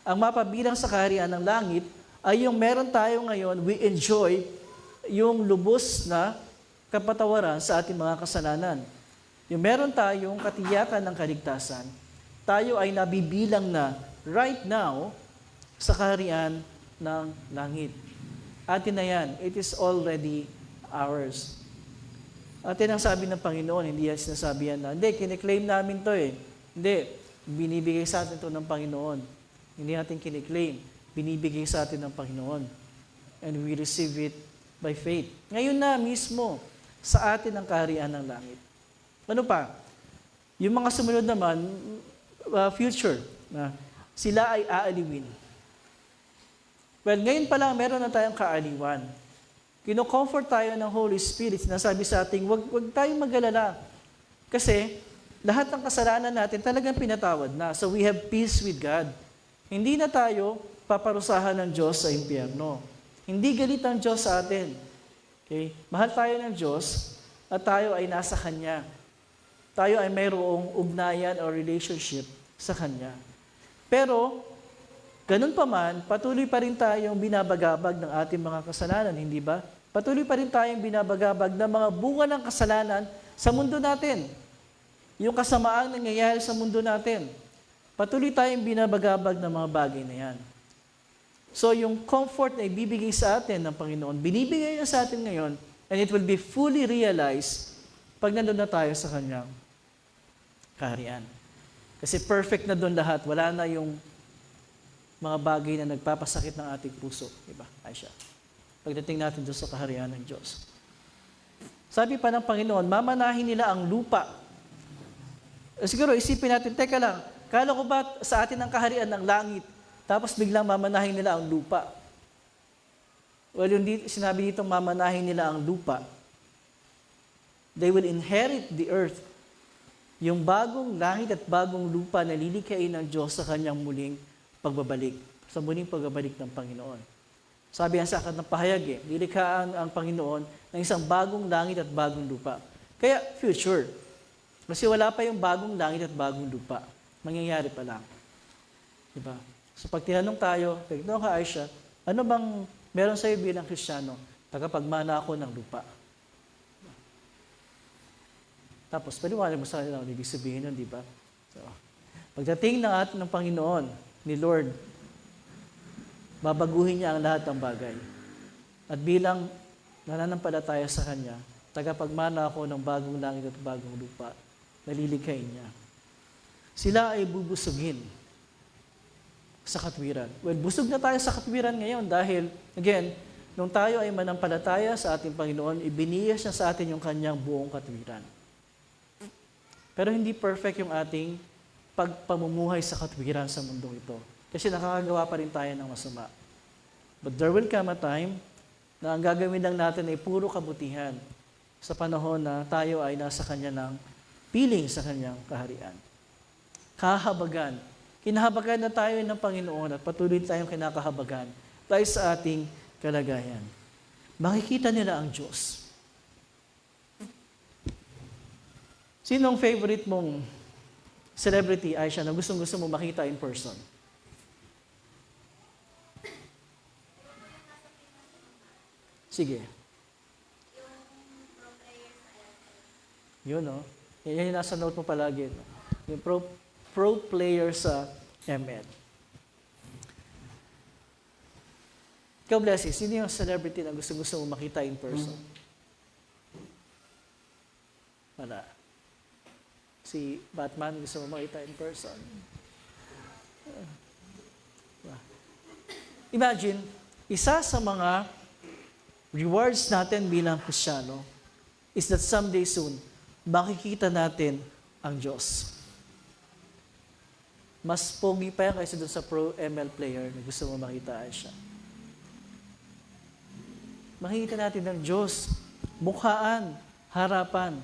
Ang mapabilang sa kaharian ng langit ay yung meron tayo ngayon, we enjoy yung lubos na kapatawaran sa ating mga kasalanan. Yung meron tayong katiyakan ng kaligtasan, tayo ay nabibilang na right now sa kaharian ng langit. Atin na yan. It is already ours. Atin ang sabi ng Panginoon, hindi yan sinasabi yan na, hindi, kiniklaim namin to eh. Hindi, binibigay sa atin to ng Panginoon. Hindi natin kiniklaim, binibigay sa atin ng Panginoon. And we receive it by faith. Ngayon na mismo, sa atin ang kaharian ng langit. Ano pa? Yung mga sumunod naman, future, na sila ay aaliwin. Well, ngayon pa lang, meron na tayong kaaliwan. Kino-comfort tayo ng Holy Spirit, sinasabi sa ating, wag tayong mag-alala. Kasi, lahat ng kasalanan natin talagang pinatawad na. So we have peace with God. Hindi na tayo paparusahan ng Diyos sa impyerno. Hindi galit ang Diyos sa atin. Okay? Mahal tayo ng Diyos at tayo ay nasa Kanya. Tayo ay mayroong ugnayan o relationship sa Kanya. Pero, ganun pa man, patuloy pa rin tayong binabagabag ng ating mga kasalanan, hindi ba? Patuloy pa rin tayong binabagabag ng mga bunga ng kasalanan sa mundo natin. Yung kasamaang nangyayari sa mundo natin. Patuloy tayong binabagabag ng mga bagay na yan. So yung comfort na ibibigay sa atin ng Panginoon, binibigay niya sa atin ngayon, and it will be fully realized pag nandun na tayo sa Kanyang kaharian. Kasi perfect na doon lahat. Wala na yung mga bagay na nagpapasakit ng ating puso. Diba, Aisha? Pagdating natin doon sa kaharian ng Diyos. Sabi pa ng Panginoon, mamanahin nila ang lupa. Siguro, isipin natin, teka lang, kala ko ba sa atin ang kaharian ng langit, tapos biglang mamanahin nila ang lupa? Well, yung sinabi dito, mamanahin nila ang lupa. They will inherit the earth. Yung bagong langit at bagong lupa na lilikhain ng Diyos sa Kanyang muling pagbabalik. Sa muling pagbabalik ng Panginoon. Sabi yan sa akin ng pahayag eh, lilikhaan ang Panginoon ng isang bagong langit at bagong lupa. Kaya future. Kasi wala pa yung bagong langit at bagong lupa. Mangyayari pa lang. Diba? So pag tinanong tayo, tinanong ka Aisha, ano bang meron sa'yo bilang Kristiyano? Tagapagmana ako ng lupa. Tapos, paliwanag mo sa kanila ang ibig sabihin nun, di ba? So, pagdating ng atin ng Panginoon, ni Lord, babaguhin niya ang lahat ng bagay. At bilang nananampalataya sa Kanya, tagapagmana ako ng bagong langit at bagong lupa, nalilighain niya. Sila ay bubusugin sa katwiran. Well, busog na tayo sa katwiran ngayon dahil, again, nung tayo ay manampalataya sa ating Panginoon, ibiniyas niya sa atin yung Kanyang buong katwiran. Pero hindi perfect yung ating pagpamumuhay sa katwiran sa mundong ito. Kasi nakakagawa pa rin tayo ng masama. But there will come a time na ang gagawin lang natin ay puro kabutihan sa panahon na tayo ay nasa Kanya ng piling sa Kanyang kaharian. Kahabagan. Kinahabagan na tayo ng Panginoon at patuloy tayong kinakahabagan dahil sa ating kalagayan. Makikita nila ang Diyos. Sinong favorite mong celebrity, Aisha, na gustong-gusto mo makita in person? Sige. Yun, no? Yan yung nasa note mo palagi. No? Yung pro player sa ML. Ikaw, Blessy, sino yung celebrity na gusto mo makita in person? Wala. Si Batman, gusto mo makita in person? Imagine, isa sa mga rewards natin bilang Kristiyano is that someday soon, makikita natin ang Diyos. Mas pogi pa yan kaysa doon sa pro ML player na gusto mo makita siya. Makikita natin ang Diyos, mukhaan, harapan.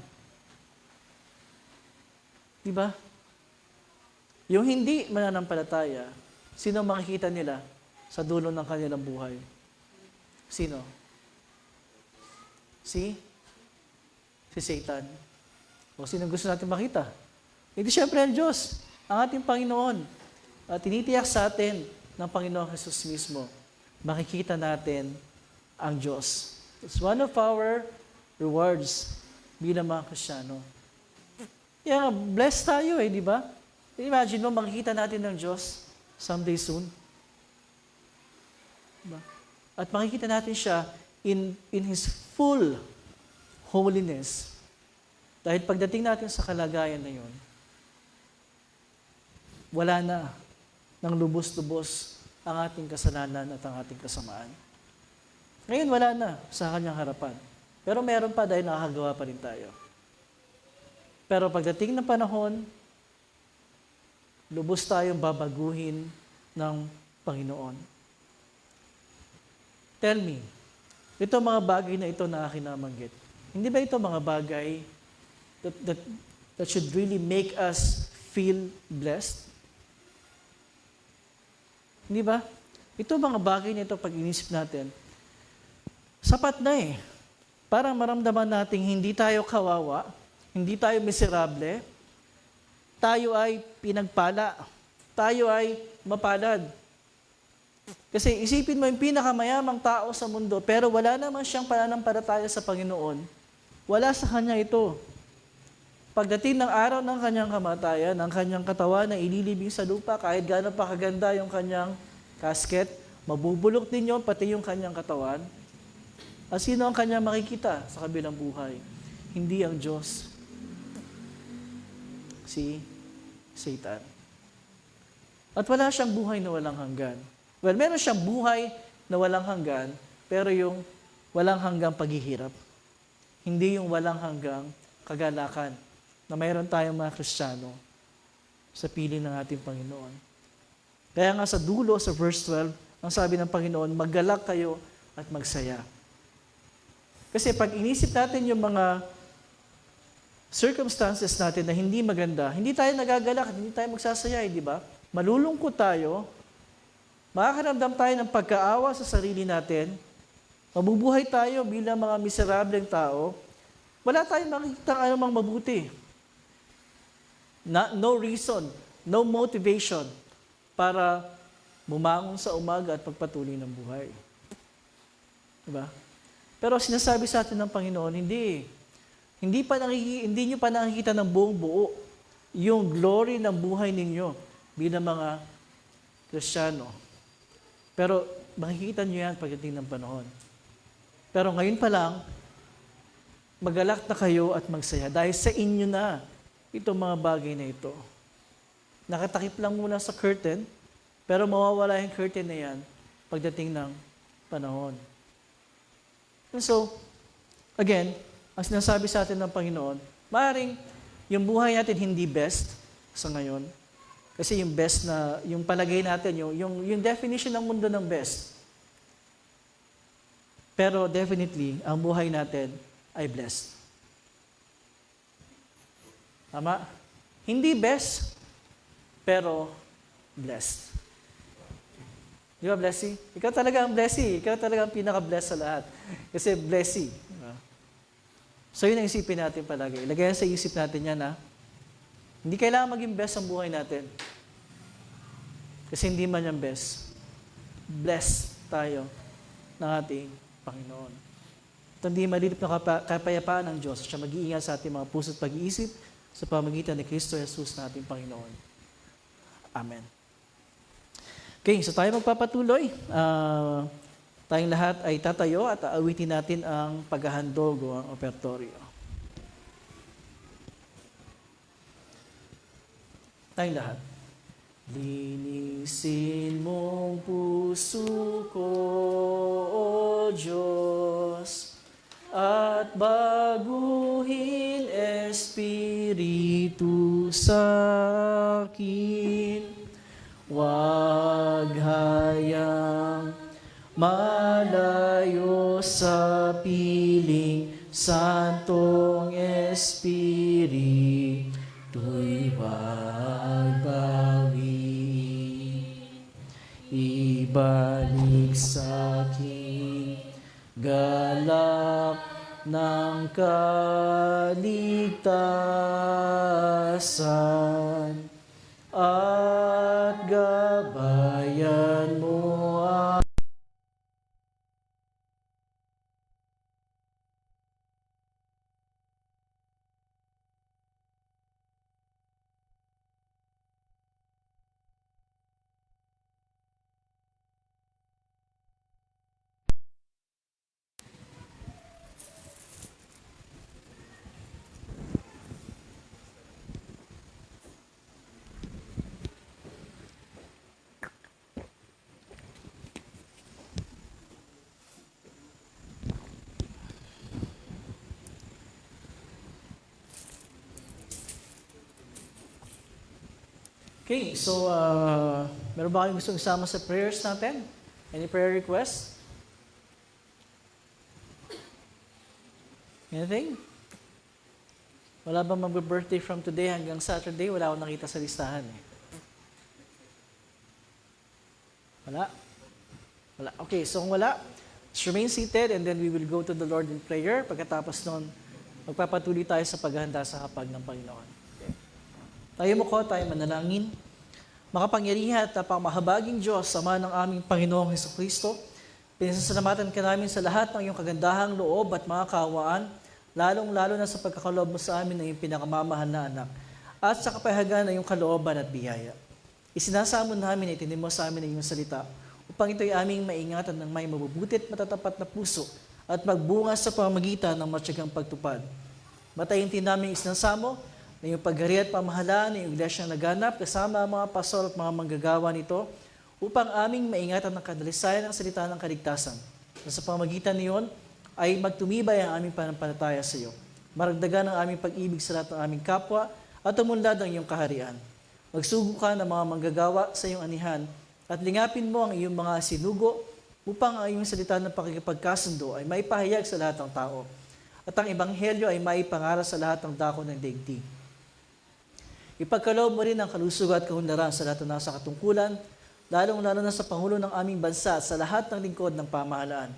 Diba? Yung hindi mananampalataya, sino makikita nila sa dulo ng kanilang buhay? Sino? Si Satan. O sino gusto natin makita? Hindi siyempre ang Diyos, ang ating Panginoon. At tinitiyak sa atin ng Panginoong Jesus mismo, makikita natin ang Diyos. It's one of our rewards bilang mga Kristiyano. Kaya blessed tayo di ba? Imagine mo, makikita natin ng Diyos someday soon. Diba? At makikita natin siya in His full holiness. Dahil pagdating natin sa kalagayan na yun, wala na ng lubos-lubos ang ating kasalanan at ang ating kasamaan. Ngayon, wala na sa Kanyang harapan. Pero meron pa dahil nakakagawa pa rin tayo. Pero pagdating ng panahon, lubos tayong babaguhin ng Panginoon. Tell me, ito mga bagay na ito na akin nabanggit, hindi ba ito mga bagay that should really make us feel blessed? Hindi ba? Ito mga bagay na ito, pag inisip natin, sapat na para maramdaman natin hindi tayo kawawa, hindi tayo miserable, tayo ay pinagpala, tayo ay mapalad. Kasi isipin mo yung pinakamayamang tao sa mundo, pero wala naman siyang pananampalataya sa Panginoon, wala sa kanya ito. Pagdating ng araw ng kanyang kamatayan, ang kanyang katawan na ililibing sa lupa, kahit gaano pa kaganda yung kanyang casket, mabubulok din yun, pati yung kanyang katawan. At sino ang kanyang makikita sa kabilang buhay? Hindi ang Diyos. Si Satan. At wala siyang buhay na walang hanggan. Well, meron siyang buhay na walang hanggan, pero yung walang hanggang paghihirap. Hindi yung walang hanggang kagalakan na mayroon tayong mga Kristiyano sa piling ng ating Panginoon. Kaya nga sa dulo, sa verse 12, ang sabi ng Panginoon, maggalak kayo at magsaya. Kasi pag inisip natin yung mga circumstances natin na hindi maganda, hindi tayo nagagalak, hindi tayo magsasaya, di ba? Malulungkot tayo, makakaramdam tayo ng pagkaawa sa sarili natin, mabubuhay tayo bilang mga miserableng tao, wala tayong makikita anumang mabuti. No reason, no motivation para bumangon sa umaga at pagpatuloy ng buhay. Diba? Pero sinasabi sa atin ng Panginoon, hindi Hindi nyo pa nakikita ng buong buo yung glory ng buhay ninyo bilang mga Kristiyano. Pero makikita nyo yan pagdating ng panahon. Pero ngayon pa lang, magalak na kayo at magsaya dahil sa inyo na itong mga bagay na ito. Nakatakip lang muna sa curtain, pero mawawala yung curtain na yan pagdating ng panahon. And so, again, ang sinasabi sa atin ng Panginoon, maaaring yung buhay natin hindi best sa ngayon. Kasi yung best na, yung palagay natin, yung definition ng mundo ng best. Pero definitely, ang buhay natin ay blessed. Tama? Hindi best, pero blessed. Di ba, Blessy? Ikaw talaga ang Blessy. Ikaw talaga ang pinaka-blessed sa lahat. Kasi Blessy. Diba? So yun ang isipin natin palagi. Ilagay sa isip natin yan, ha? Hindi kailangan maging best ang buhay natin. Kasi hindi man yung best. Blessed tayo ng ating Panginoon. At hindi malilip na kapayapaan ng Diyos. Siya mag-iingat sa ating mga puso at pag-iisip sa pamagitan ni Kristo Jesus na ating Panginoon. Amen. Okay, so tayo magpapatuloy. Tayong lahat ay tatayo at aawitin natin ang paghahandog o ang ofertoryo. Tayong lahat. Linisin mong puso ko, O Diyos, at baguhin espiritu sa akin. Huwag hayang malayo sa piling Santong Espiritu'y magbawi. Ibalik sa akin galak ng kaligtasan at gabayan mo ang Okay, so meron ba kayong gustong isama sa prayers natin? Any prayer requests? Anything? Wala ba mag-birthday from today hanggang Saturday? Wala akong nakita sa listahan eh. Wala? Wala. Okay, so kung wala, let's remain seated and then we will go to the Lord in prayer. Pagkatapos nun, magpapatuloy tayo sa paghahanda sa hapag ng Panginoon. Tayo mo ko, tayo manalangin. Makapangyarihan at pangmahabaging Diyos, Ama ng aming Panginoong Hesukristo, pinasasalamatan ka namin sa lahat ng iyong kagandahang loob at mga kaawaan, lalong-lalo na sa pagkakaloob mo sa amin ng iyong pinakamamahal na anak, at sa kapahagan ng iyong kalooban at biyaya. Isinasamo namin at itinim mo sa amin ang iyong salita, upang ito'y aming maingatan ng may mabubuti at matatapat na puso, at magbunga sa pamamagitan ng matyagang pagtupad. Matayin namin isinasamo, na yung paghari at pamahalaan ng iglesyang naganap kasama ang mga pastor at mga manggagawa nito upang aming maingatan ng kadalisayan ng salita ng kaligtasan. Na sa pamagitan niyon ay magtumibay ang aming pananampalataya sa iyo. Maragdagan ang aming pag-ibig sa lahat ng aming kapwa at umunlad ang iyong kaharian. Magsugo ka ng mga manggagawa sa iyong anihan at lingapin mo ang iyong mga sinugo upang ang iyong salita ng pakikipagkasundo ay maipahayag sa lahat ng tao at ang ebanghelyo ay maipangaral sa lahat ng dako ng daigdig. Ipagkaloob mo rin ang kalusugan at kahundaran sa lahat ng nasa katungkulan, lalong-lalo na sa Pangulo ng aming bansa at sa lahat ng lingkod ng pamahalaan.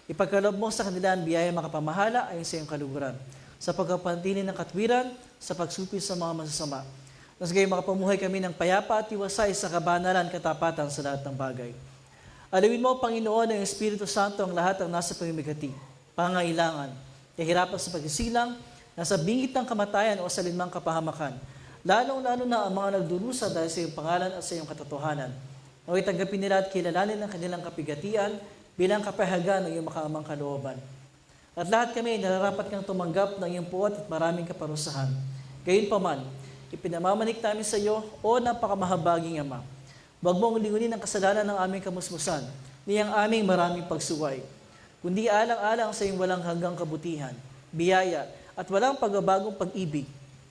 Ipagkaloob mo sa kanila ang biyaya makapamahala ayon sa iyong kaluguran, sa pagkapanatili ng katwiran, sa pagsupil sa mga masasama. Nang gayon makapamuhay kami ng payapa at iwasay sa kabanalan katapatan sa lahat ng bagay. Alawin mo, Panginoon, ng Espiritu Santo ang lahat ng nasa pamimigati, pangailangan, kahirapan sa pagsilang, nasa bingit ng kamatayan o sa linmang kapahamakan, lalong-lalo na ang mga nagdurusa dahil sa iyong pangalan at sa iyong katotohanan. Naway tanggapin nila at kilalanin ang kanilang kapigatian bilang kapahagan ng iyong makaamang kalooban. At lahat kami nararapat kang tumanggap ng iyong puot at maraming kaparusahan. Gayunpaman, ipinamamanik namin sa iyo, o napakamahabaging Ama. Huwag mong lingunin ang kasalanan ng aming kamusmusan, niyang aming maraming pagsuway, kundi alang-alang sa iyong walang hanggang kabutihan, biyaya, at walang pagbabagong pag-ibig,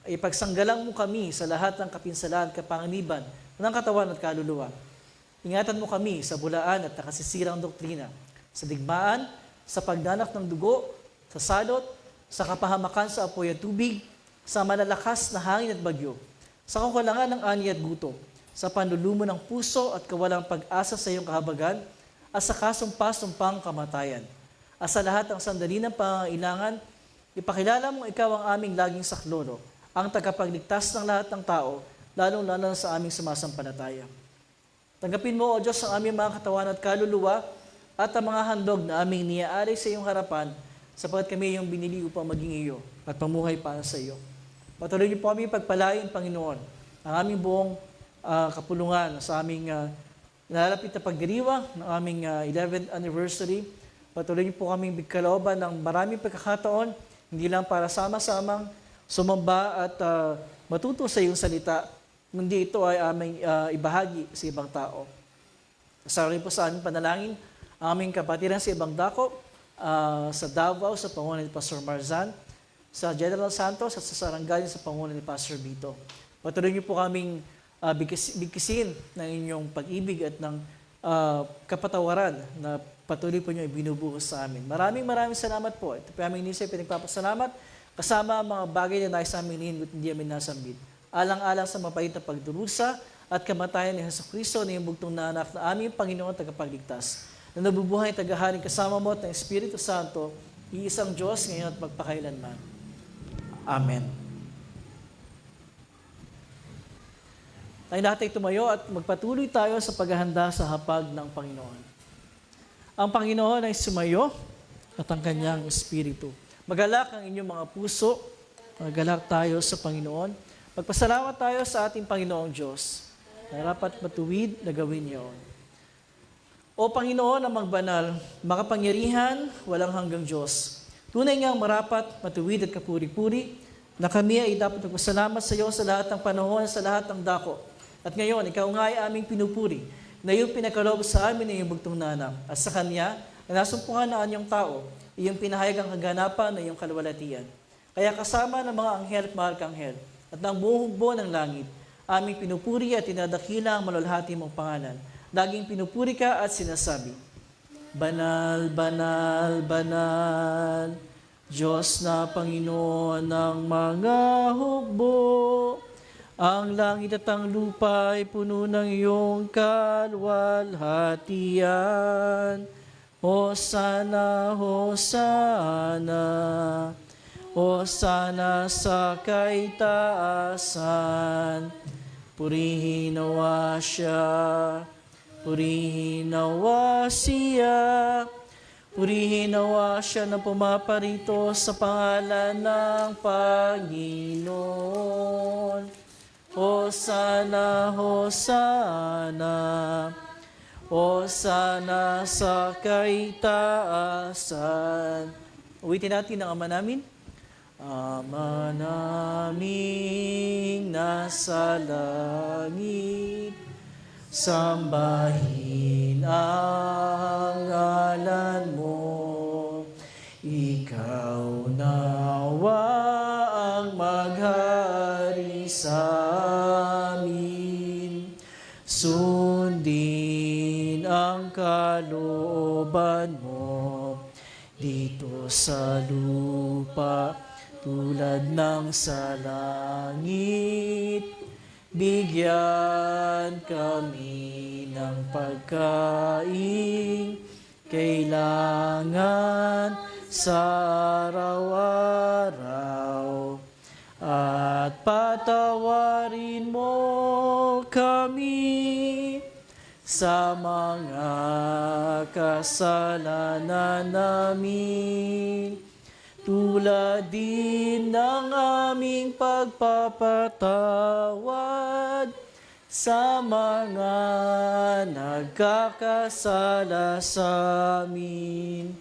ay pagsanggalang mo kami sa lahat ng kapinsalaan at kapanganiban ng katawan at kaluluwa. Ingatan mo kami sa bulaan at nakasisirang doktrina, sa digmaan, sa pagdanak ng dugo, sa salot, sa kapahamakan sa apoy at tubig, sa malalakas na hangin at bagyo, sa kakulangan ng ani at gutom, sa panlulumo ng puso at kawalang pag-asa sa iyong kahabagan, at sa kasumpa-sumpang kamatayan. At sa lahat ng sandali ng pangangailangan, ipakilala mong ikaw ang aming laging saklolo, ang tagapagligtas ng lahat ng tao, lalong-lalo sa aming sumasampalataya. Tanggapin mo, O Diyos, ang aming mga katawan at kaluluwa at ang mga handog na aming niaalay sa iyong harapan, sapagkat kami iyong binili upang maging iyo at pamuhay para sa iyo. Patuloy niyo po kami pagpalain, Panginoon, ang aming buong kapulungan sa aming nalalapit na pagdiriwang ng aming 11th anniversary. Patuloy niyo po kaming bigkalooban ng maraming pagkakataon, hindi lang para sama-samang sumamba at matuto sa iyong salita, kundi ito ay aming ibahagi sa ibang tao. Kasama rin po sa aming panalangin, ang aming kapatiran sa ibang dako, sa Davao, sa pangunan ni Pastor Marzan, sa General Santos at sa Sarangani sa pangunan ni Pastor Vito. Patuloy niyo po kaming bigkisin ng inyong pag-ibig at ng kapatawaran na patuloy po niyo ibinubuhos sa amin. Maraming salamat po. Ito po aming inisip, pinagpapasalamat kasama ang mga bagay na nais aming nihingot hindi amin nasambit. Alang-alang sa mapait na pagdurusa at kamatayan ni Jesucristo na yung bugtong na anak na aming Panginoon at tagapagligtas, na nabubuhay tagaharing kasama mo at ng Espiritu Santo, iisang Diyos ngayon at magpakailanman. Amen. Tayo natin tumayo at magpatuloy tayo sa paghahanda sa hapag ng Panginoon. Ang Panginoon ay sumayo at ang kanyang Espiritu. Magalak ang inyong mga puso, magalak tayo sa Panginoon. Magpasalamat tayo sa ating Panginoong Diyos na dapat matuwid na gawin niyon. O Panginoon na magbanal, makapangyarihan, walang hanggang Diyos. Tunay ngang marapat, matuwid at kapuri-puri, na kami ay dapat magpasalamat sa iyo sa lahat ng panahon, sa lahat ng dako. At ngayon, ikaw nga ay aming pinupuri, na iyong pinagkaloob sa amin ng iyong bugtong na anak. At sa Kanya, na nasumpungan na anyong tao, iyong pinahayag ang kaganapan ng iyong kalwalatian. Kaya kasama ng mga anghel at mahal kanghel, at ng buong hukbo ng langit, aming pinupuri at tinadakila ang malalhati mong pangalan. Laging pinupuri ka at sinasabi, Banal, banal, banal, Diyos na Panginoon ng mga hukbo. Ang langit at ang lupa ay puno ng iyong kalwalhatian. Hosana, Hosana, Hosana sa kaitaasan. Purihin nawa siya, purihin nawa siya, purihin nawa siya na pumaparito sa pangalan ng Panginoon. Hosana, Hosana, Hosana sa kaitaasan. Uwitin natin ang Ama namin. Ama naming nasa langit, sambahin ang ngalan mo. Ikaw nawa ang maghari sa amin. Sundin ang kalooban mo dito sa lupa tulad ng sa langit. Bigyan kami ng pagkain kailangan sa araw-araw, at patawarin mo kami sa mga kasalanan namin, tulad din ng aming pagpapatawad sa mga nagkakasala sa amin.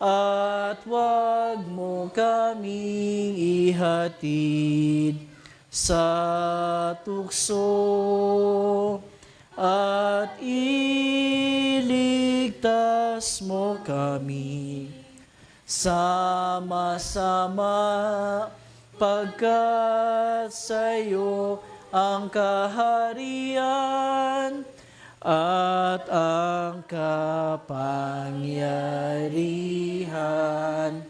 At huwag mo kaming ihatid sa tukso at iligtas mo kami sama-sama pagkat sa'yo ang kaharian at ang kapangyarihan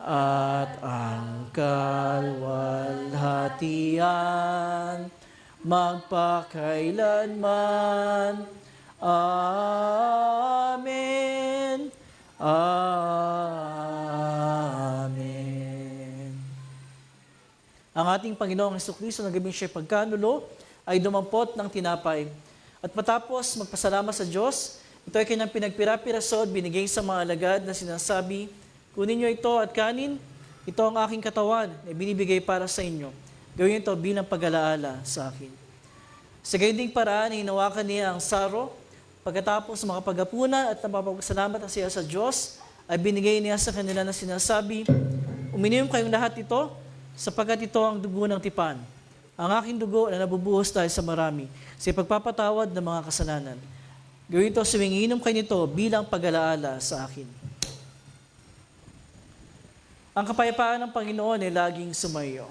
at ang kalwalhatian magpakailanman. Amen. Amen. Ang ating Panginoong Jesucristo na gabing siya'y pagkanulo ay dumampot ng tinapay. At matapos magpasalamat sa Diyos, ito ay kanyang pinagpira-pirasod, binigay sa mga alagad na sinasabi, kunin niyo ito at kanin, ito ang aking katawan na binibigay para sa inyo. Gawin ito bilang pag-alaala sa akin. Sa gayon ding paraan, hinawakan niya ang saro. Pagkatapos makapaghapunan at napapagsalamat na siya sa Diyos, ay binigay niya sa kanila na sinasabi, uminom kayong lahat ito, sapagkat ito ang dugo ng tipan. Ang aking dugo na nabubuhos dahil sa marami, sa pagpapatawad ng mga kasalanan. Gawin ito, suminginom kayo nito bilang pag-alaala sa akin. Ang kapayapaan ng Panginoon ay laging sumayo.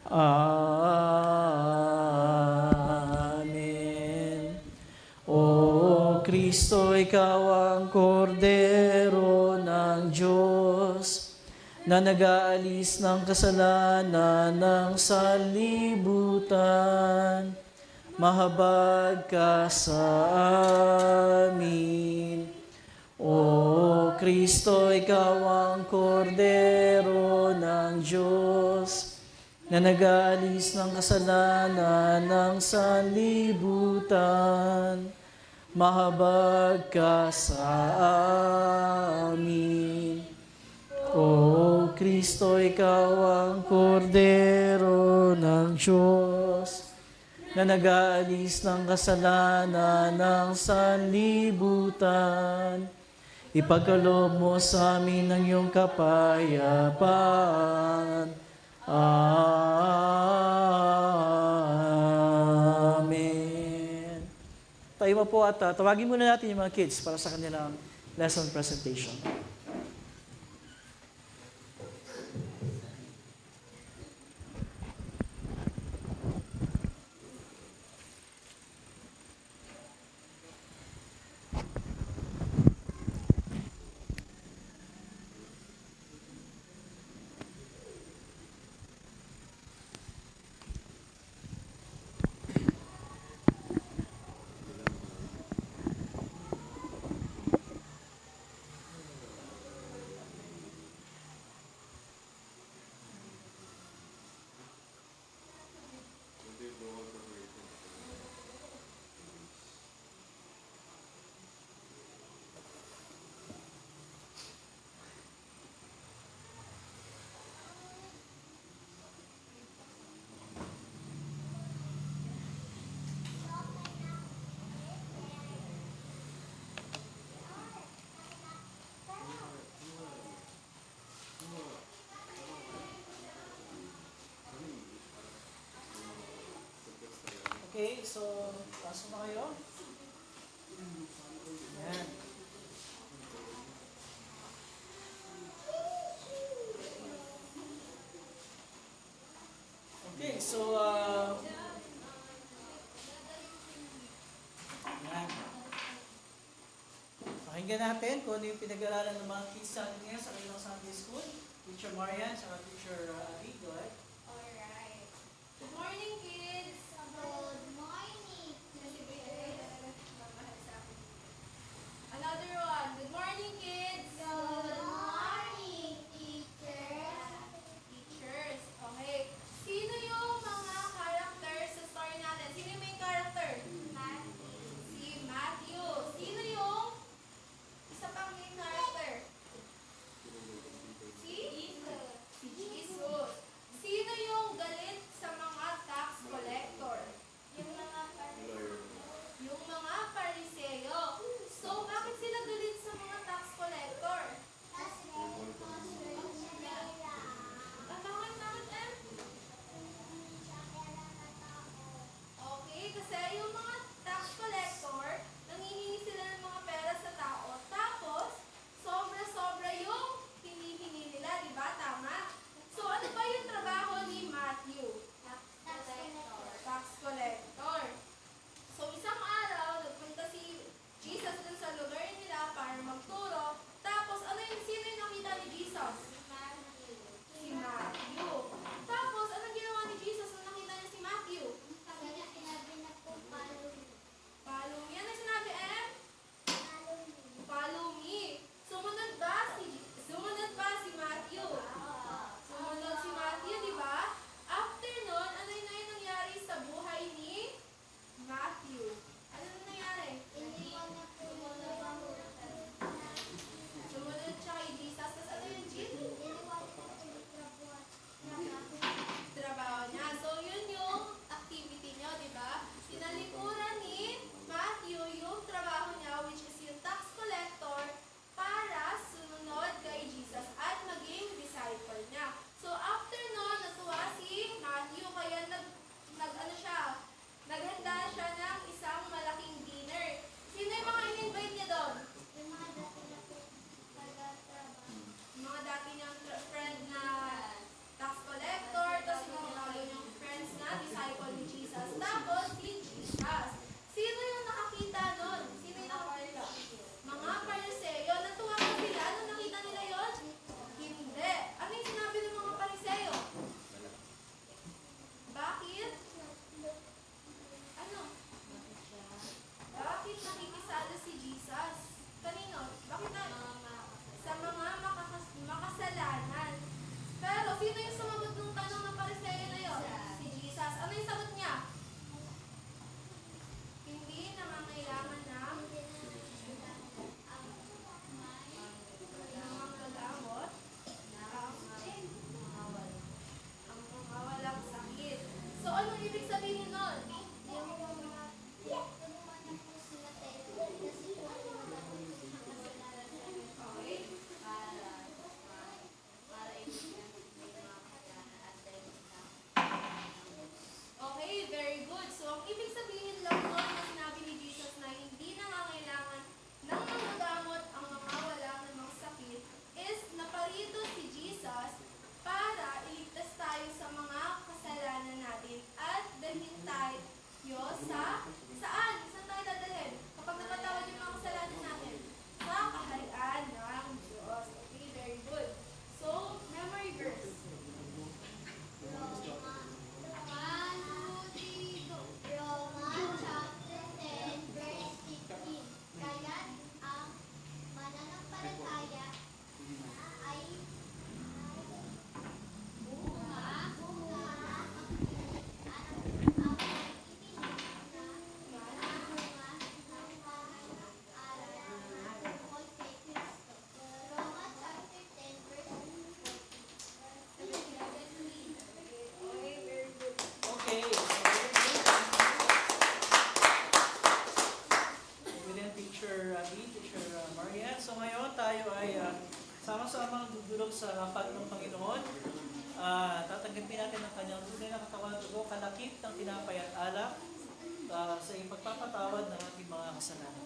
Amen. O Kristo, ikaw ang kordero ng Diyos na nag-aalis ng kasalanan ng sanlibutan. Mahabag ka sa amin. O Kristo, ikaw ang kordero ng Diyos na nag-aalis ng kasalanan ng sanlibutan. Mahabag ka sa amin. O Kristo, ikaw ang kordero ng Diyos na nag-aalis ng kasalanan ng sanlibutan. Ipagkaloob mo sa amin ang iyong kapayapaan. Amen. Tayo mo po at tawagin muna natin yung mga kids para sa kanilang lesson presentation. Okay, so pasok na kayo. Yan. Okay, so yan. Pakinggan natin kung ano yung pinag-aralan ng mga kids sa atin ngayon sa kanilang Sunday School. Teacher Marian, saka Teacher Abby, go ahead. Alright. Good morning, kids. Good morning. Another one. Good morning, kids. Good morning, teachers. Teachers. Okay. Sino yung mga characters sa story natin? Sino yung main character? Matthew. Si Matthew. Sino yung isa pang main character? Si So ngayon tayo ay sama-samang dudulog sa hapag ng Panginoon. Tatanggapin natin ang kanyang tunay na katawan at dugo, kalakip ng tinapay at alak sa ipagpapatawad ng ating mga kasalanan.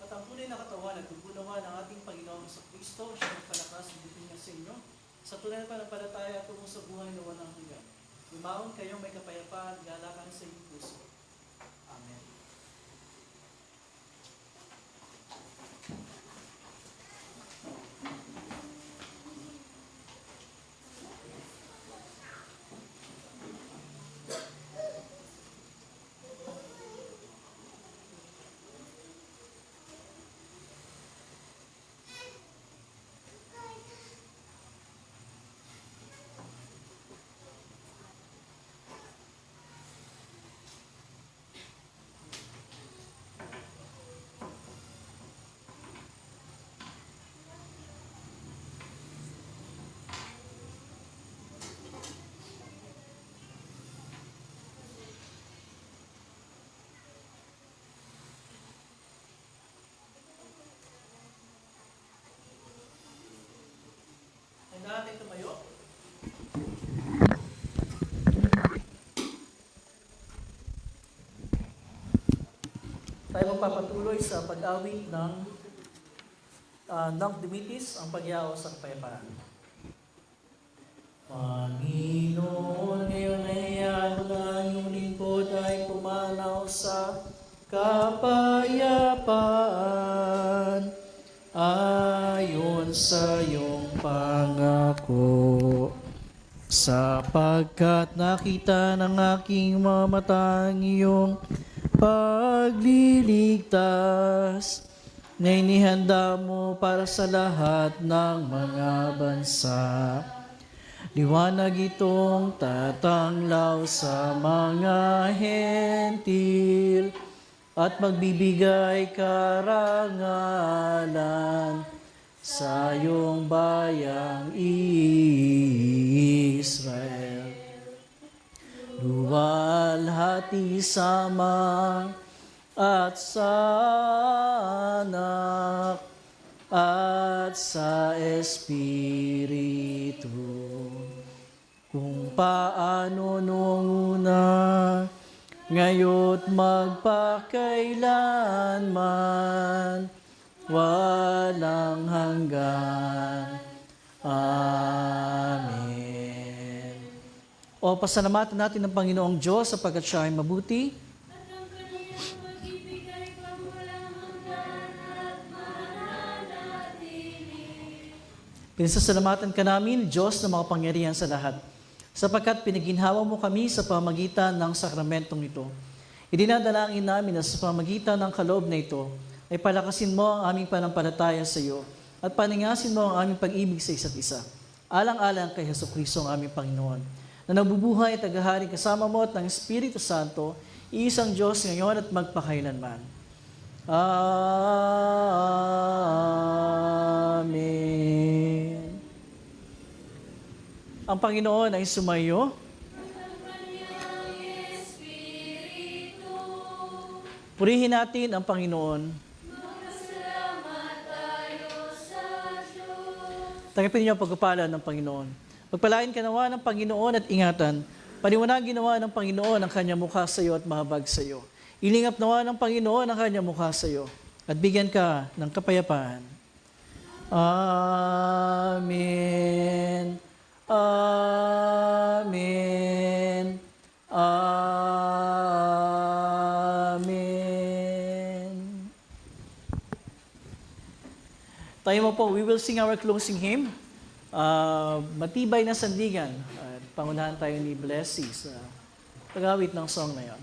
At ang tunay na katawan at dugo naman ng ating Panginoon sa Kristo, siya nagpalakas ng buti niya sa inyo. Sa tunay na panampalataya tungo sa buhay na walang hanggan. Lumaon kayong may kapayapaan at galakan sa inyong puso. Amen. Handa natin tumayo. Tayo magpapatuloy sa pag-awit ng Nunc Dimittis, ang pagyao sa kapayapaan. Panginoon, ngayon ay ano na iyong lingkod ay pumanaw sa kapayapaan ayon sa iyong pangako. Sapagkat nakita ng aking mga mata ang iyong pagliligtas na inihanda mo para sa lahat ng mga bansa. Liwanag itong tatanglaw sa mga hentil at magbibigay karangalan sa iyong bayang Israel. Luwalhati sa Ama at sa Anak at sa Espiritu, kung paano noong una, ngayo't magpakailanman, walang hanggan. Amen. O pasalamatan natin ng Panginoong Diyos sapagkat siya ay mabuti. At ang kanyang pag-ibig ay walang hanggan at mananatili. Pinasasalamatan ka namin, Diyos na makapangyarihan sa lahat, sapagkat pinaginhawa mo kami sa pamagitan ng sakramentong ito. Idinadalangin namin na sa pamagitan ng kaloob na ito, ay palakasin mo ang aming panampalataya sa iyo at paningasin mo ang aming pag-ibig sa isa't isa. Alang-alang kay Jesucristo ang aming Panginoon, na nabubuhay at tagahari kasama mo at ng Espiritu Santo, iisang Diyos ngayon at magpakailanman. Amen. Ang Panginoon ay sumayo. Purihin natin ang Panginoon. Tanggapin niyo ang pagpapala ng Panginoon. Pagpalain ka nawa ng Panginoon at ingatan. Paliwanagin nawa ng Panginoon ang kanyang mukha sa iyo at mahabag sa iyo. Ilingap nawa ng Panginoon ang kanyang mukha sa iyo at bigyan ka ng kapayapaan. Amen. Amen. Amen. Tayo mo po, we will sing our closing hymn. Matibay na sandigan. At pangunahan tayo ni Blessy sa pag-awit ng song na yan.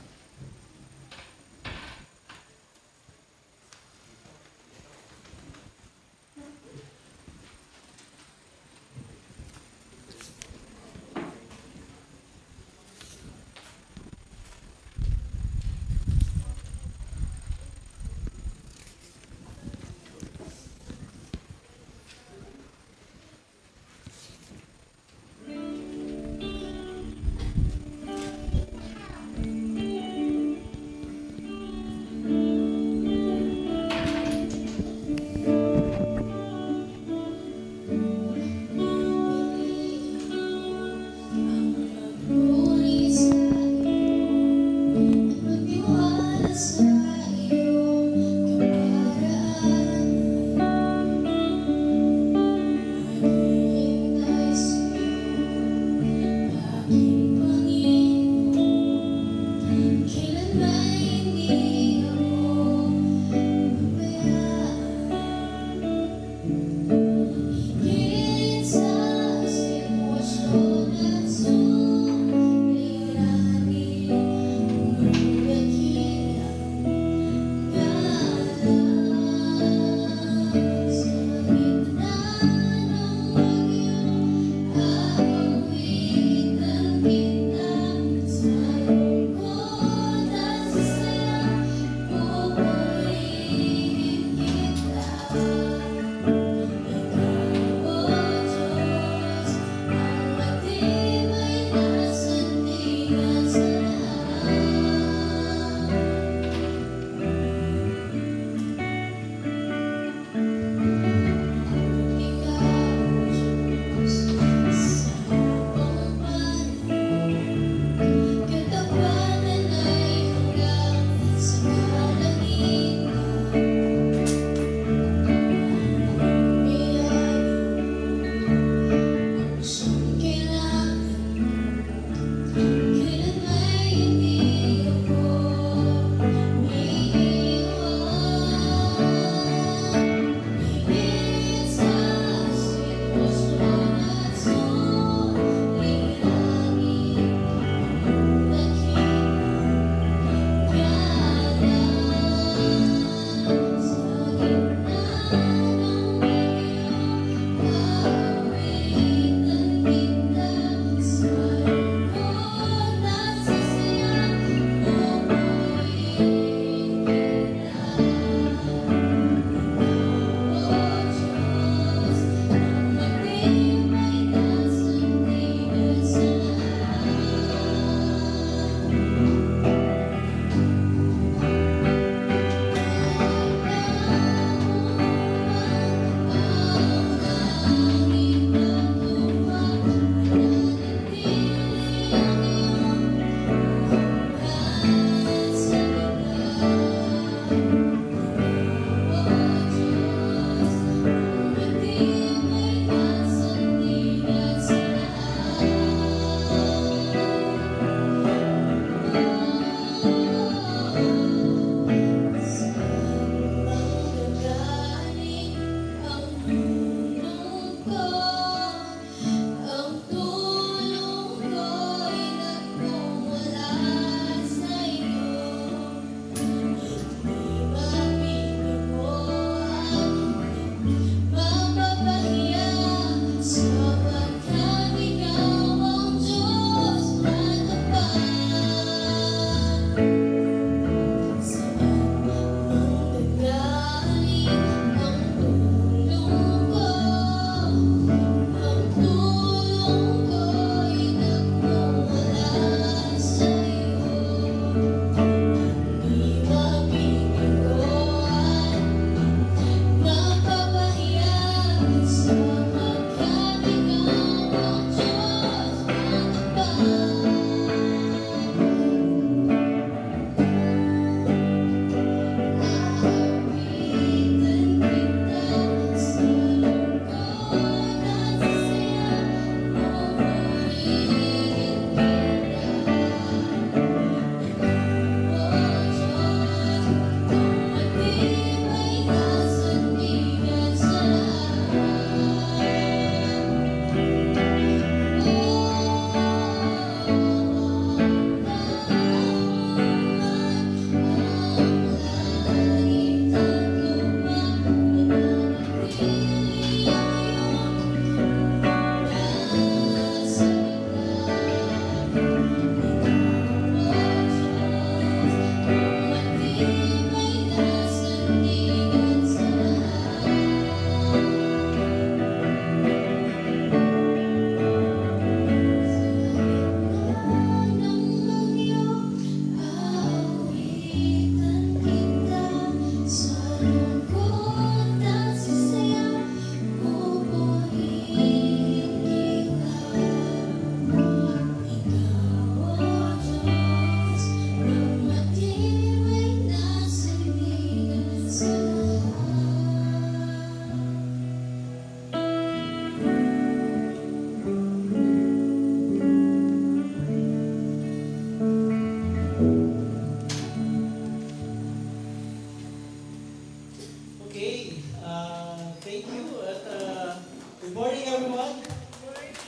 Good morning, everyone.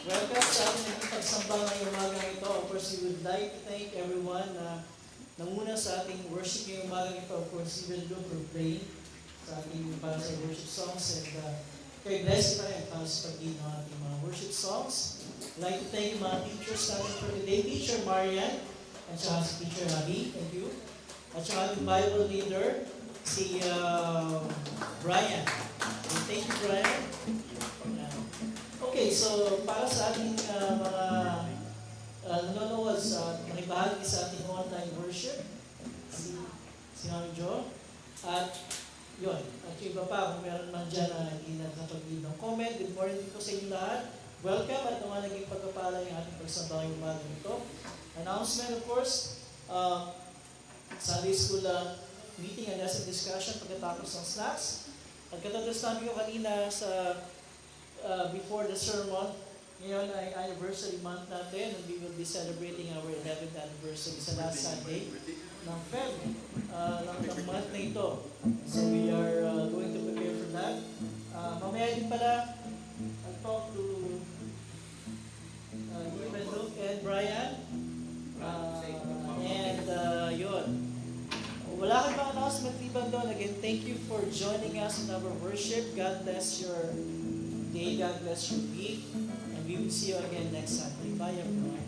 Welcome sa ating pagsamba ngayong umaga ito. Of course, we would like to thank everyone na nanguna sa ating worship ngayong umaga ito. Of course, even though for praying sa ating para sa worship songs and kay bless pa rin para sa pag-lead ng ating mga worship songs. I'd like to thank yung mga teachers natin for today. Teacher Marian at saka si Teacher Javi. Thank you. At saka ating Bible leader, si Brian. Thank you, Brian. Okay, so para sa ating mga nanonood sa nakibahagi sa ating online worship, si Mami Jo, at yun, at yung iba pa, kung meron man dyan na hindi nakapag-leave ng comment, good morning po sa inyo lahat. Welcome at naman naging pagkapala yung ating pagsamba ngayong umaga nito. Announcement, of course, Sunday School meeting and lesson discussion pagkatapos ng snacks. At katapos namin yung kanina sa before the sermon, ngayon ay anniversary month natin and we will be celebrating our 11th anniversary sa last Sunday ng Feb ng month na ito. So we are going to prepare for that. Mamaya din pala, I'll talk to Ivan, Luke, and Brian. Yun. Wala kang mga announcement, Ivan, doon. Again, thank you for joining us in our worship. God bless your day. God bless your week. And we will see you again next Sunday. Bye, everyone.